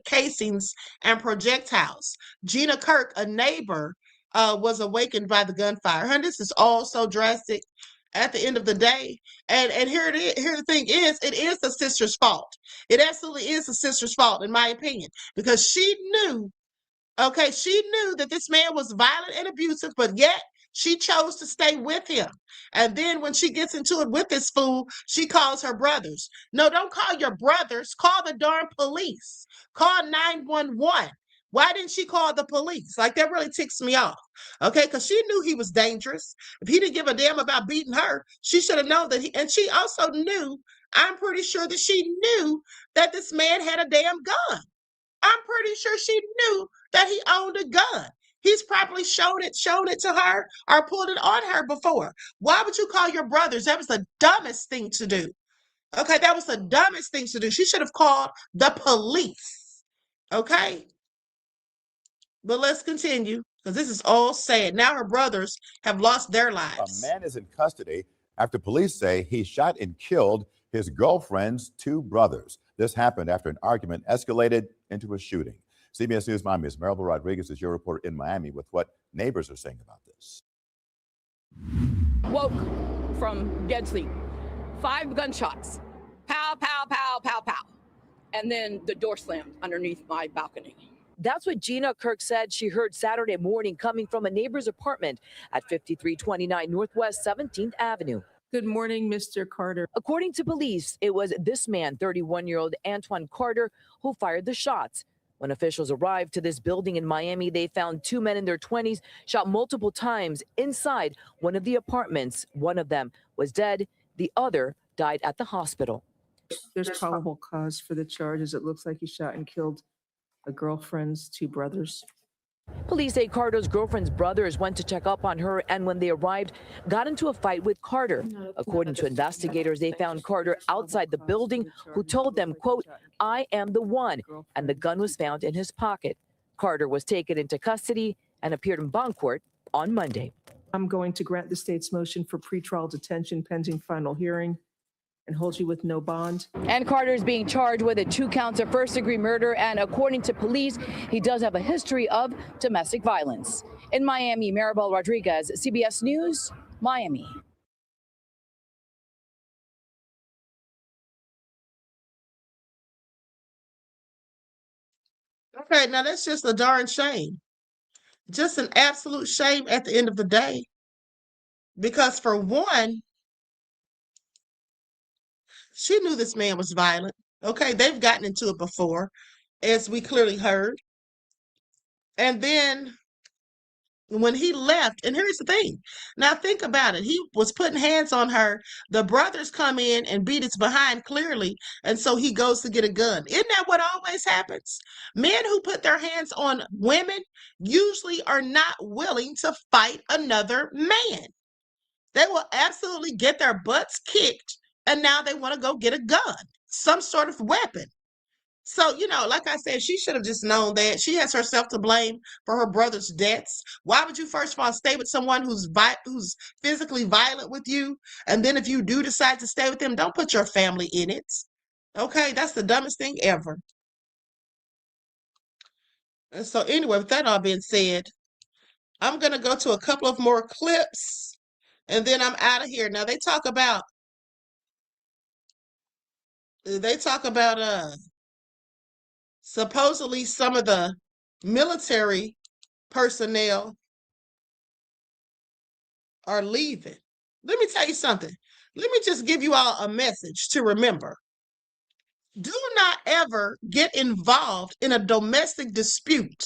casings and projectiles. Gina Kirk, a neighbor, was awakened by the gunfire. Honey, this is all so drastic at the end of the day. And here the thing is, it is the sister's fault. It absolutely is the sister's fault, in my opinion, because she knew that this man was violent and abusive, but yet she chose to stay with him. And then when she gets into it with this fool, she calls her brothers. No, don't call your brothers. Call the darn police. Call 911. Why didn't she call the police? Like, that really ticks me off. Okay, because she knew he was dangerous. If he didn't give a damn about beating her, she should have known that and she also knew, I'm pretty sure that she knew that this man had a damn gun. I'm pretty sure she knew that he owned a gun. He's probably shown it to her or pulled it on her before. Why would you call your brothers? That was the dumbest thing to do. Okay, that was the dumbest thing to do. She should have called the police. Okay? But let's continue, because this is all sad. Now her brothers have lost their lives. A man is in custody after police say he shot and killed his girlfriend's two brothers. This happened after an argument escalated into a shooting. CBS News Miami's Maribel Rodriguez is your reporter in Miami with what neighbors are saying about this. Woke from dead sleep. 5 gunshots. Pow, pow, pow, pow, pow. And then the door slammed underneath my balcony. That's what Gina Kirk said she heard Saturday morning coming from a neighbor's apartment at 5329 Northwest 17th Avenue. Good morning, Mr. Carter. According to police, it was this man, 31-year-old Antoine Carter, who fired the shots. When officials arrived to this building in Miami, they found 2 men in their 20s shot multiple times inside one of the apartments. One of them was dead. The other died at the hospital. There's probable cause for the charges. It looks like he shot and killed a girlfriend's 2 brothers. Police say Carter's girlfriend's brothers went to check up on her, and when they arrived, got into a fight with Carter. According to investigators, they found Carter outside the building, who told them, quote, "I am the one," and the gun was found in his pocket. Carter was taken into custody and appeared in bond court on Monday. I'm going to grant the state's motion for pretrial detention pending final hearing and hold you with no bond. And Carter is being charged with 2 counts of first-degree murder, and according to police, he does have a history of domestic violence. In Miami, Maribel Rodriguez, CBS News, Miami. Okay, now that's just a darn shame. Just an absolute shame at the end of the day. Because for one, she knew this man was violent. Okay, they've gotten into it before, as we clearly heard. And then when he left, and here's the thing. Now think about it. He was putting hands on her. The brothers come in and beat his behind clearly. And so he goes to get a gun. Isn't that what always happens? Men who put their hands on women usually are not willing to fight another man. They will absolutely get their butts kicked. And now they want to go get a gun, some sort of weapon. So, like I said, she should have just known that. She has herself to blame for her brother's deaths. Why would you, first of all, stay with someone who's physically violent with you? And then if you do decide to stay with them, don't put your family in it. Okay, that's the dumbest thing ever. And so anyway, with that all being said, I'm going to go to a couple of more clips, and then I'm out of here. Now, they talk about supposedly some of the military personnel are leaving. Let me tell you something. Let me just give you all a message to remember. Do not ever get involved in a domestic dispute.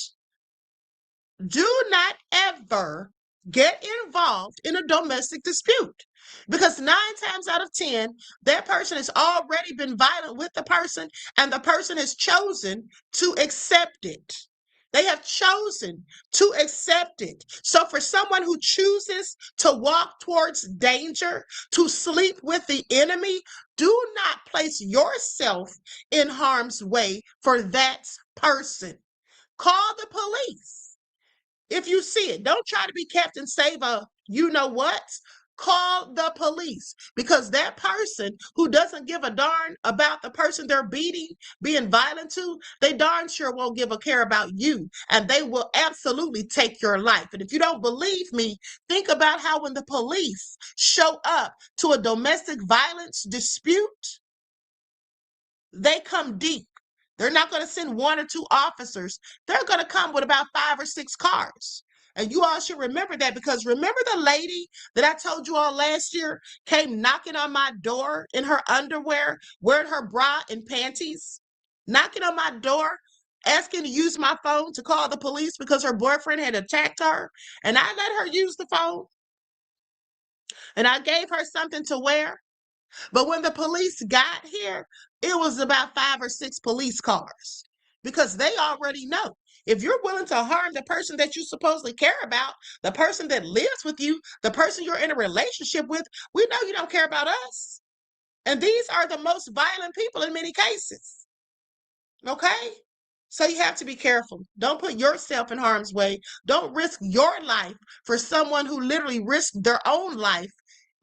Do not ever get involved in a domestic dispute, because 9 times out of 10, that person has already been violent with the person, and the person has chosen to accept it. They have chosen to accept it. So for someone who chooses to walk towards danger, to sleep with the enemy, do not place yourself in harm's way for that person. Call the police. If you see it, don't try to be Captain Save a you-know-what. Call the police, because that person who doesn't give a darn about the person they're being violent to, they darn sure won't give a care about you, and they will absolutely take your life. And if you don't believe me, think about how when the police show up to a domestic violence dispute, they come deep. They're not going to send 1 or 2 officers. They're going to come with about 5 or 6 cars. And you all should remember that, because remember the lady that I told you all last year came knocking on my door in her underwear, wearing her bra and panties, knocking on my door, asking to use my phone to call the police because her boyfriend had attacked her. And I let her use the phone. And I gave her something to wear. But when the police got here, it was about 5 or 6 police cars, because they already know if you're willing to harm the person that you supposedly care about, the person that lives with you, the person you're in a relationship with, we know you don't care about us. And these are the most violent people in many cases. Okay? So you have to be careful. Don't put yourself in harm's way. Don't risk your life for someone who literally risked their own life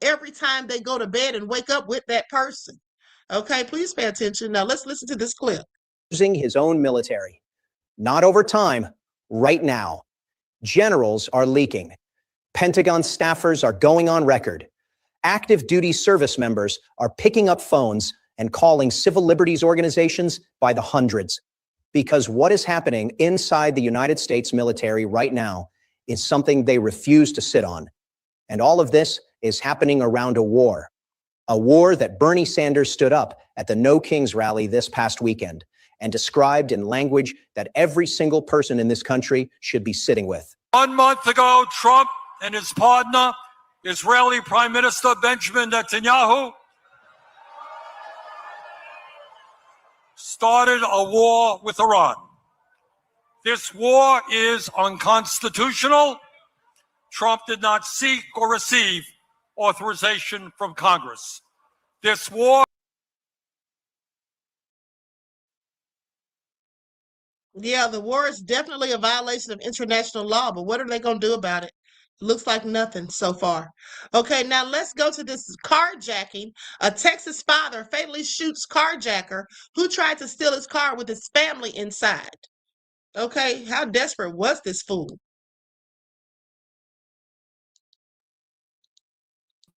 every time they go to bed and wake up with that person. Okay, please pay attention. Now let's listen to this clip. Using his own military, not over time, right now. Generals are leaking. Pentagon staffers are going on record. Active duty service members are picking up phones and calling civil liberties organizations by the hundreds. Because what is happening inside the United States military right now is something they refuse to sit on. And all of this is happening around a war that Bernie Sanders stood up at the No Kings rally this past weekend and described in language that every single person in this country should be sitting with. 1 month ago, Trump and his partner, Israeli Prime Minister Benjamin Netanyahu, started a war with Iran. This war is unconstitutional. Trump did not seek or receive authorization from Congress. This war. Yeah, the war is definitely a violation of international law, but what are they going to do about it? Looks like nothing so far. Okay, now let's go to this carjacking. A Texas father fatally shoots carjacker who tried to steal his car with his family inside. Okay, how desperate was this fool?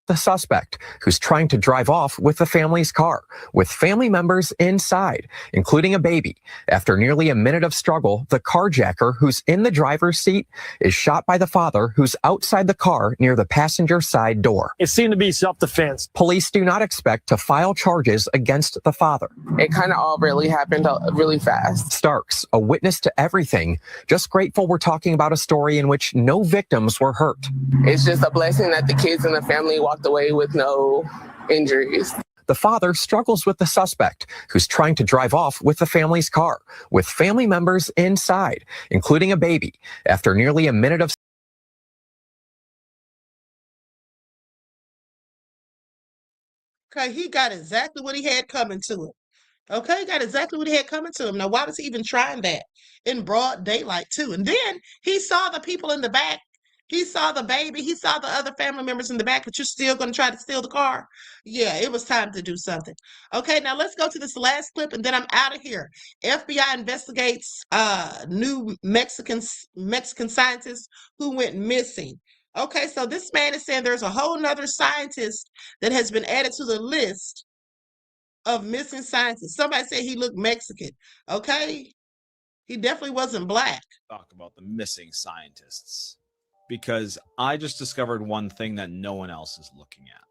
the suspect who's trying to drive off with the family's car, with family members inside, including a baby. After nearly a minute of struggle, the carjacker who's in the driver's seat is shot by the father who's outside the car near the passenger side door. It seemed to be self-defense. Police do not expect to file charges against the father. It kind of all really happened really fast. Starks, a witness to everything, just grateful we're talking about a story in which no victims were hurt. It's just a blessing that the kids and the family walked away with no injuries. The father struggles with the suspect who's trying to drive off with the family's car, with family members inside, including a baby. After nearly a minute of Okay, he got exactly what he had coming to him. Okay, got exactly what he had coming to him. Now, why was he even trying that in broad daylight, too? And then he saw the people in the back. He saw the baby. He saw the other family members in the back, but you're still going to try to steal the car? Yeah, it was time to do something. Okay, now let's go to this last clip, and then I'm out of here. FBI investigates new Mexican scientist who went missing. Okay, so this man is saying there's a whole nother scientist that has been added to the list of missing scientists. Somebody said he looked Mexican. Okay, he definitely wasn't black. Talk about the missing scientists, because I just discovered one thing that no one else is looking at: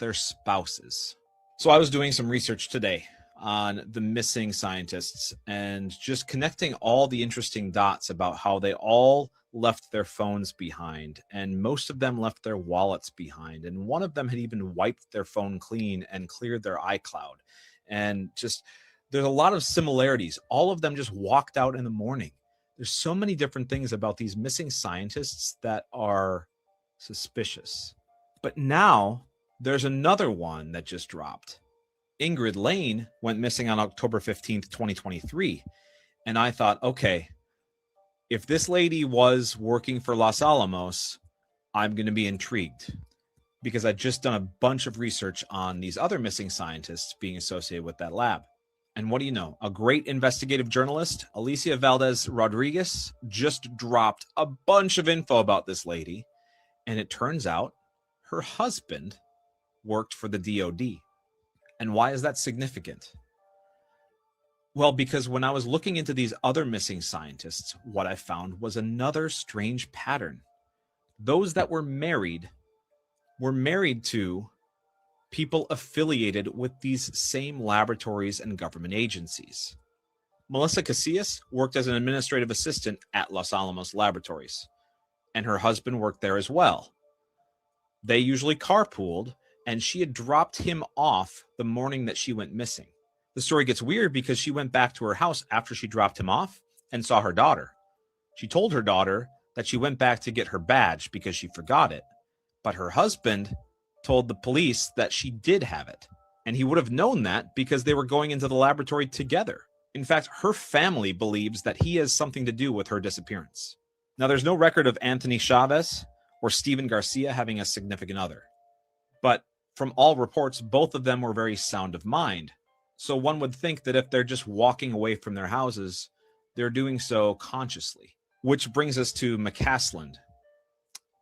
their spouses. So I was doing some research today on the missing scientists and just connecting all the interesting dots about how they all left their phones behind, and most of them left their wallets behind, and one of them had even wiped their phone clean and cleared their iCloud. And just, there's a lot of similarities. All of them just walked out in the morning. There's so many different things about these missing scientists that are suspicious. But now there's another one that just dropped. Ingrid Lane went missing on October 15th, 2023. And I thought, okay, if this lady was working for Los Alamos, I'm going to be intrigued, because I'd just done a bunch of research on these other missing scientists being associated with that lab. And what do you know? A great investigative journalist, Alicia Valdez Rodriguez, just dropped a bunch of info about this lady. And it turns out her husband worked for the DOD. And why is that significant? Well, because when I was looking into these other missing scientists, what I found was another strange pattern. Those that were married to people affiliated with these same laboratories and government agencies. Melissa Casillas worked as an administrative assistant at Los Alamos Laboratories, and her husband worked there as well. They usually carpooled, and she had dropped him off the morning that she went missing. The story gets weird because she went back to her house after she dropped him off and saw her daughter. She told her daughter that she went back to get her badge because she forgot it. But her husband told the police that she did have it. And he would have known that because they were going into the laboratory together. In fact, her family believes that he has something to do with her disappearance. Now, there's no record of Anthony Chavez or Steven Garcia having a significant other. But from all reports, both of them were very sound of mind. So one would think that if they're just walking away from their houses, they're doing so consciously. Which brings us to McCasland,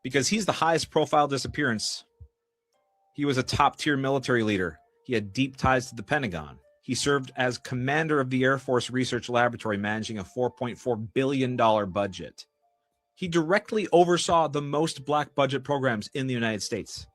because he's the highest profile disappearance. He was a top-tier military leader. He had deep ties to the Pentagon. He served as commander of the Air Force Research Laboratory, managing a $4.4 billion budget. He directly oversaw the most black budget programs in the United States.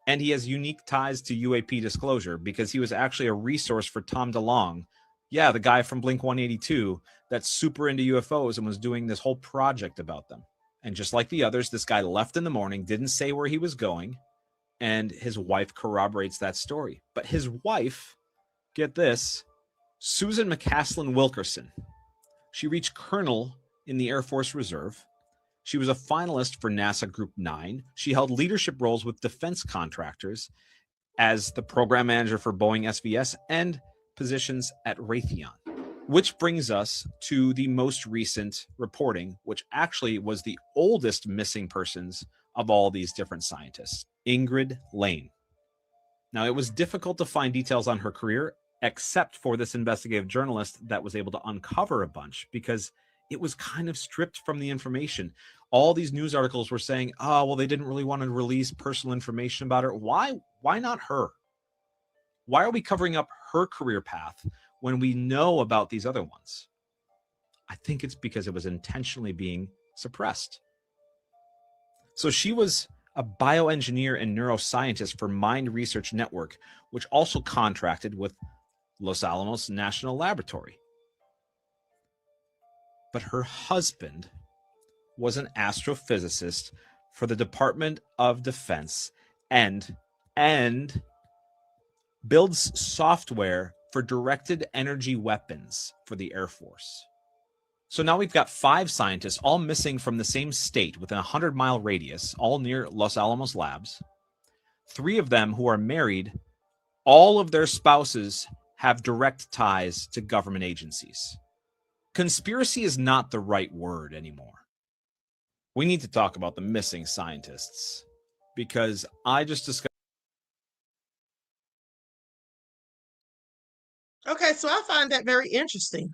And he has unique ties to UAP disclosure because he was actually a resource for Tom DeLonge. Yeah, the guy from Blink-182 that's super into UFOs and was doing this whole project about them. And just like the others, this guy left in the morning, didn't say where he was going, and his wife corroborates that story. But his wife, get this, Susan McCaslin Wilkerson, she reached colonel in the Air Force Reserve. She was a finalist for NASA Group 9. She held leadership roles with defense contractors as the program manager for Boeing SVS and positions at Raytheon. Which brings us to the most recent reporting, which actually was the oldest missing persons of all these different scientists, Ingrid Lane. Now, it was difficult to find details on her career, except for this investigative journalist that was able to uncover a bunch, because it was kind of stripped from the information. All these news articles were saying, oh, well, they didn't really want to release personal information about her. Why not her? Why are we covering up her career path when we know about these other ones? I think it's because it was intentionally being suppressed. So she was a bioengineer and neuroscientist for Mind Research Network, which also contracted with Los Alamos National Laboratory. But her husband was an astrophysicist for the Department of Defense and builds software for directed energy weapons for the Air Force. So now we've got 5 scientists all missing from the same state within a 100-mile radius, all near Los Alamos Labs. 3 of them who are married, all of their spouses have direct ties to government agencies. Conspiracy is not the right word anymore. We need to talk about the missing scientists, because I just discovered. Okay, so I find that very interesting.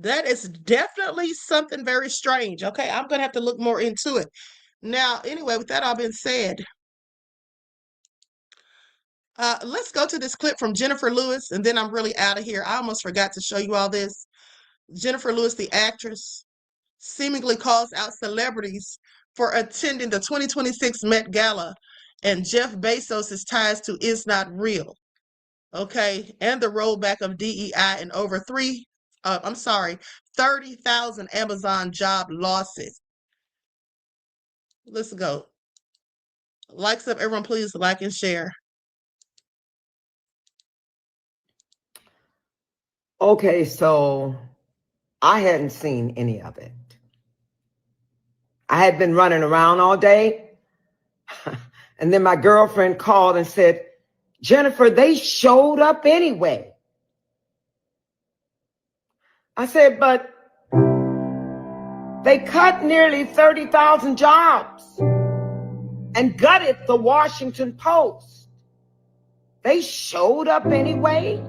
That is definitely something very strange. Okay, I'm going to have to look more into it. Now, anyway, with that all being said, let's go to this clip from Jennifer Lewis, and then I'm really out of here. I almost forgot to show you all this. Jennifer Lewis, the actress, seemingly calls out celebrities for attending the 2026 Met Gala, and Jeff Bezos' ties to Is Not Real. Okay, and the rollback of DEI and over 30,000 Amazon job losses. Let's go. Likes up, everyone, please like and share. Okay, so I hadn't seen any of it. I had been running around all day. And then my girlfriend called and said, Jennifer, they showed up anyway. I said, but they cut nearly 30,000 jobs and gutted the Washington Post. They showed up anyway,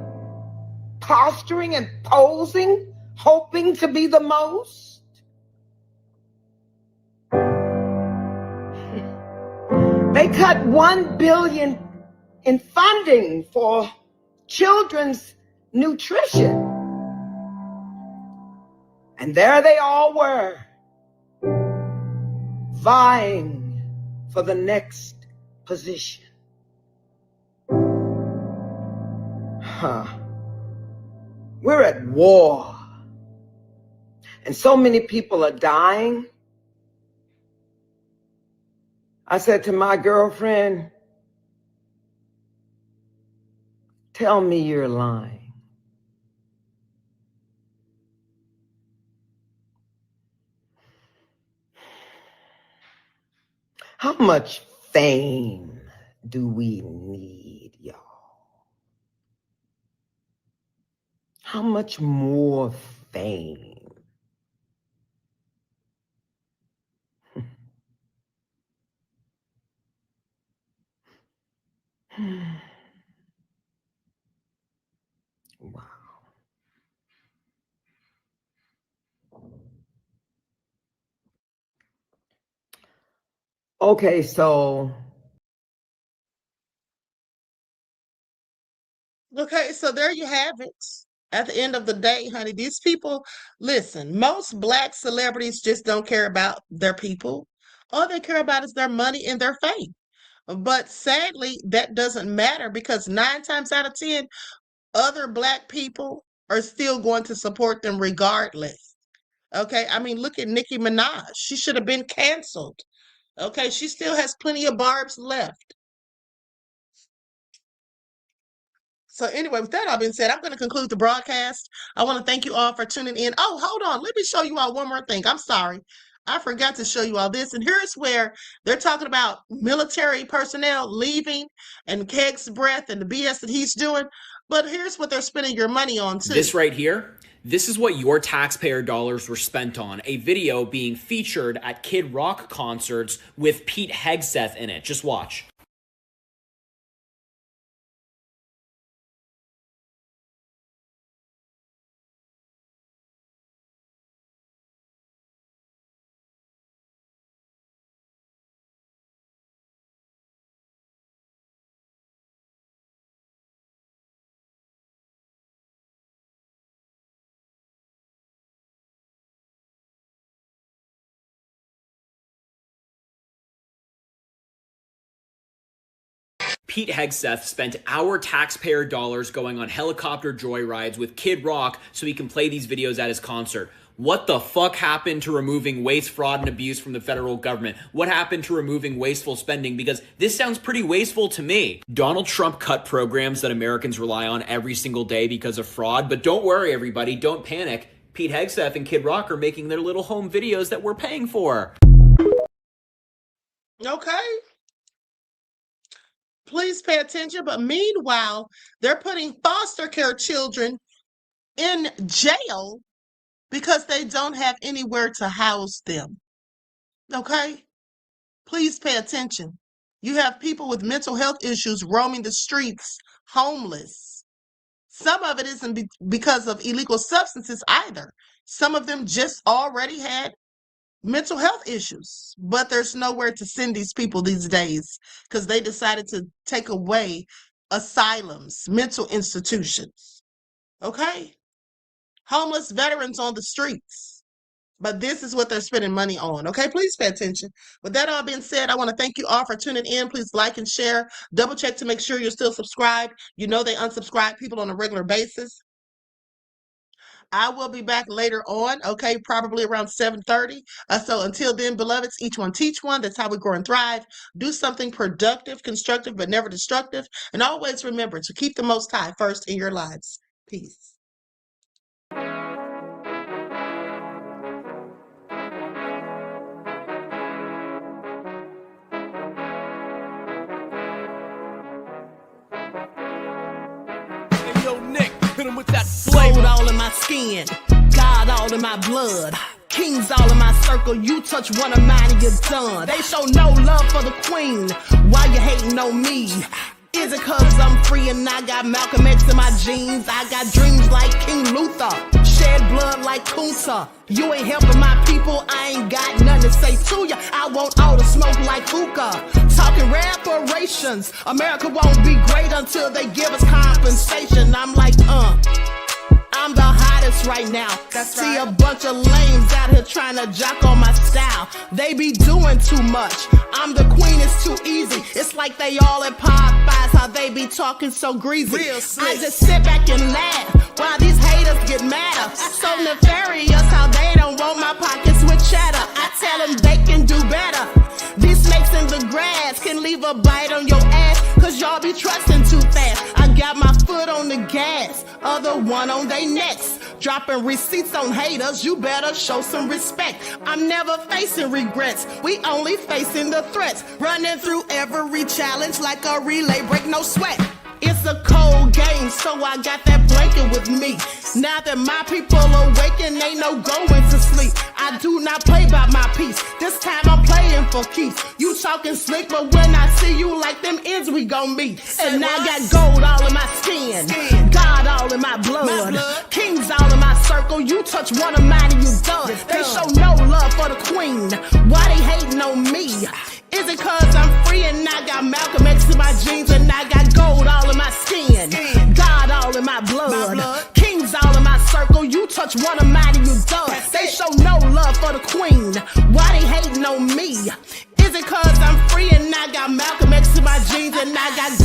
posturing and posing, hoping to be the most. They cut $1 billion in funding for children's nutrition. And there they all were, vying for the next position. We're at war. And so many people are dying. I said to my girlfriend, tell me you're lying. How much fame do we need, y'all? How much more fame? Wow. Okay, so Okay, so there you have it. At the end of the day, honey, these people, listen, most Black celebrities just don't care about their people. All they care about is their money and their fame. But sadly, that doesn't matter because 9 times out of 10, other Black people are still going to support them regardless. Okay, I mean, look at Nicki Minaj. She should have been canceled. Okay, she still has plenty of barbs left. So anyway, with that all being said, I'm going to conclude the broadcast. I want to thank you all for tuning in. Oh, hold on. Let me show you all one more thing. I'm sorry. I forgot to show you all this. And here's where they're talking about military personnel leaving and Keg's breath and the BS that he's doing. But here's what they're spending your money on, too. This right here, this is what your taxpayer dollars were spent on. A video being featured at Kid Rock concerts with Pete Hegseth in it. Just watch. Pete Hegseth spent our taxpayer dollars going on helicopter joyrides with Kid Rock so he can play these videos at his concert. What the fuck happened to removing waste, fraud, and abuse from the federal government? What happened to removing wasteful spending? Because this sounds pretty wasteful to me. Donald Trump cut programs that Americans rely on every single day because of fraud. But don't worry, everybody. Don't panic. Pete Hegseth and Kid Rock are making their little home videos that we're paying for. Okay. Please pay attention. But meanwhile, they're putting foster care children in jail because they don't have anywhere to house them. Okay? Please pay attention. You have people with mental health issues roaming the streets, homeless. Some of it isn't because of illegal substances either. Some of them just already had mental health issues, but there's nowhere to send these people these days because they decided to take away asylums, mental institutions. Okay? Homeless veterans on the streets. But this is what they're spending money on. Okay, please pay attention. With that all being said, I want to thank you all for tuning in. Please like and share. Double check to make sure you're still subscribed. You know they unsubscribe people on a regular basis. I will be back later on, okay, probably around 7:30. So until then, beloveds, each one teach one. That's how we grow and thrive. Do something productive, constructive, but never destructive. And always remember to keep the Most High first in your lives. Peace. Hit him with that gold all in my skin, God all in my blood, kings all in my circle. You touch one of mine and you're done. They show no love for the queen. Why you hating on me? Is it cause I'm free and I got Malcolm X in my jeans? I got dreams like King Luther, shed blood like Kunta. You ain't helping my people, I ain't got nothing to say to ya. I want all the smoke like hookah. Talking reparations, America won't be great until they give us compensation. I'm like, I'm the hottest right now. See a bunch of lames out here trying to jock on my style. They be doing too much. I'm the queen, it's too easy. It's like they all at Popeyes, how they be talking so greasy. I just sit back and laugh while these haters get madder. So nefarious how they don't want my pockets with cheddar. I tell them they can do better. These snakes in the grass can leave a bite on your ass, cause y'all be trusting too fast. I got my foot on the gas, other one on they necks. Dropping receipts on haters, you better show some respect. I'm never facing regrets, we only facing the threats. Running through every challenge like a relay, break no sweat. It's a cold game, so I got that blanket with me. Now that my people awaken, ain't no going to sleep. I do not play by my piece. This time I'm playing for keeps. You talking slick, but when I see you like them ends, we gon' meet. And I got gold all in my skin, God all in my blood, kings all in my circle. You touch one of mine and you done. They show no love for the queen. Why they hating on me? Is it cause I'm free and I got Malcolm X in my jeans and I got gold all in my skin, God all in my blood, kings all in my circle. You touch one of mine and you done. They show no love for the queen. Why they hating on me? Is it cause I'm free and I got Malcolm X in my jeans and I got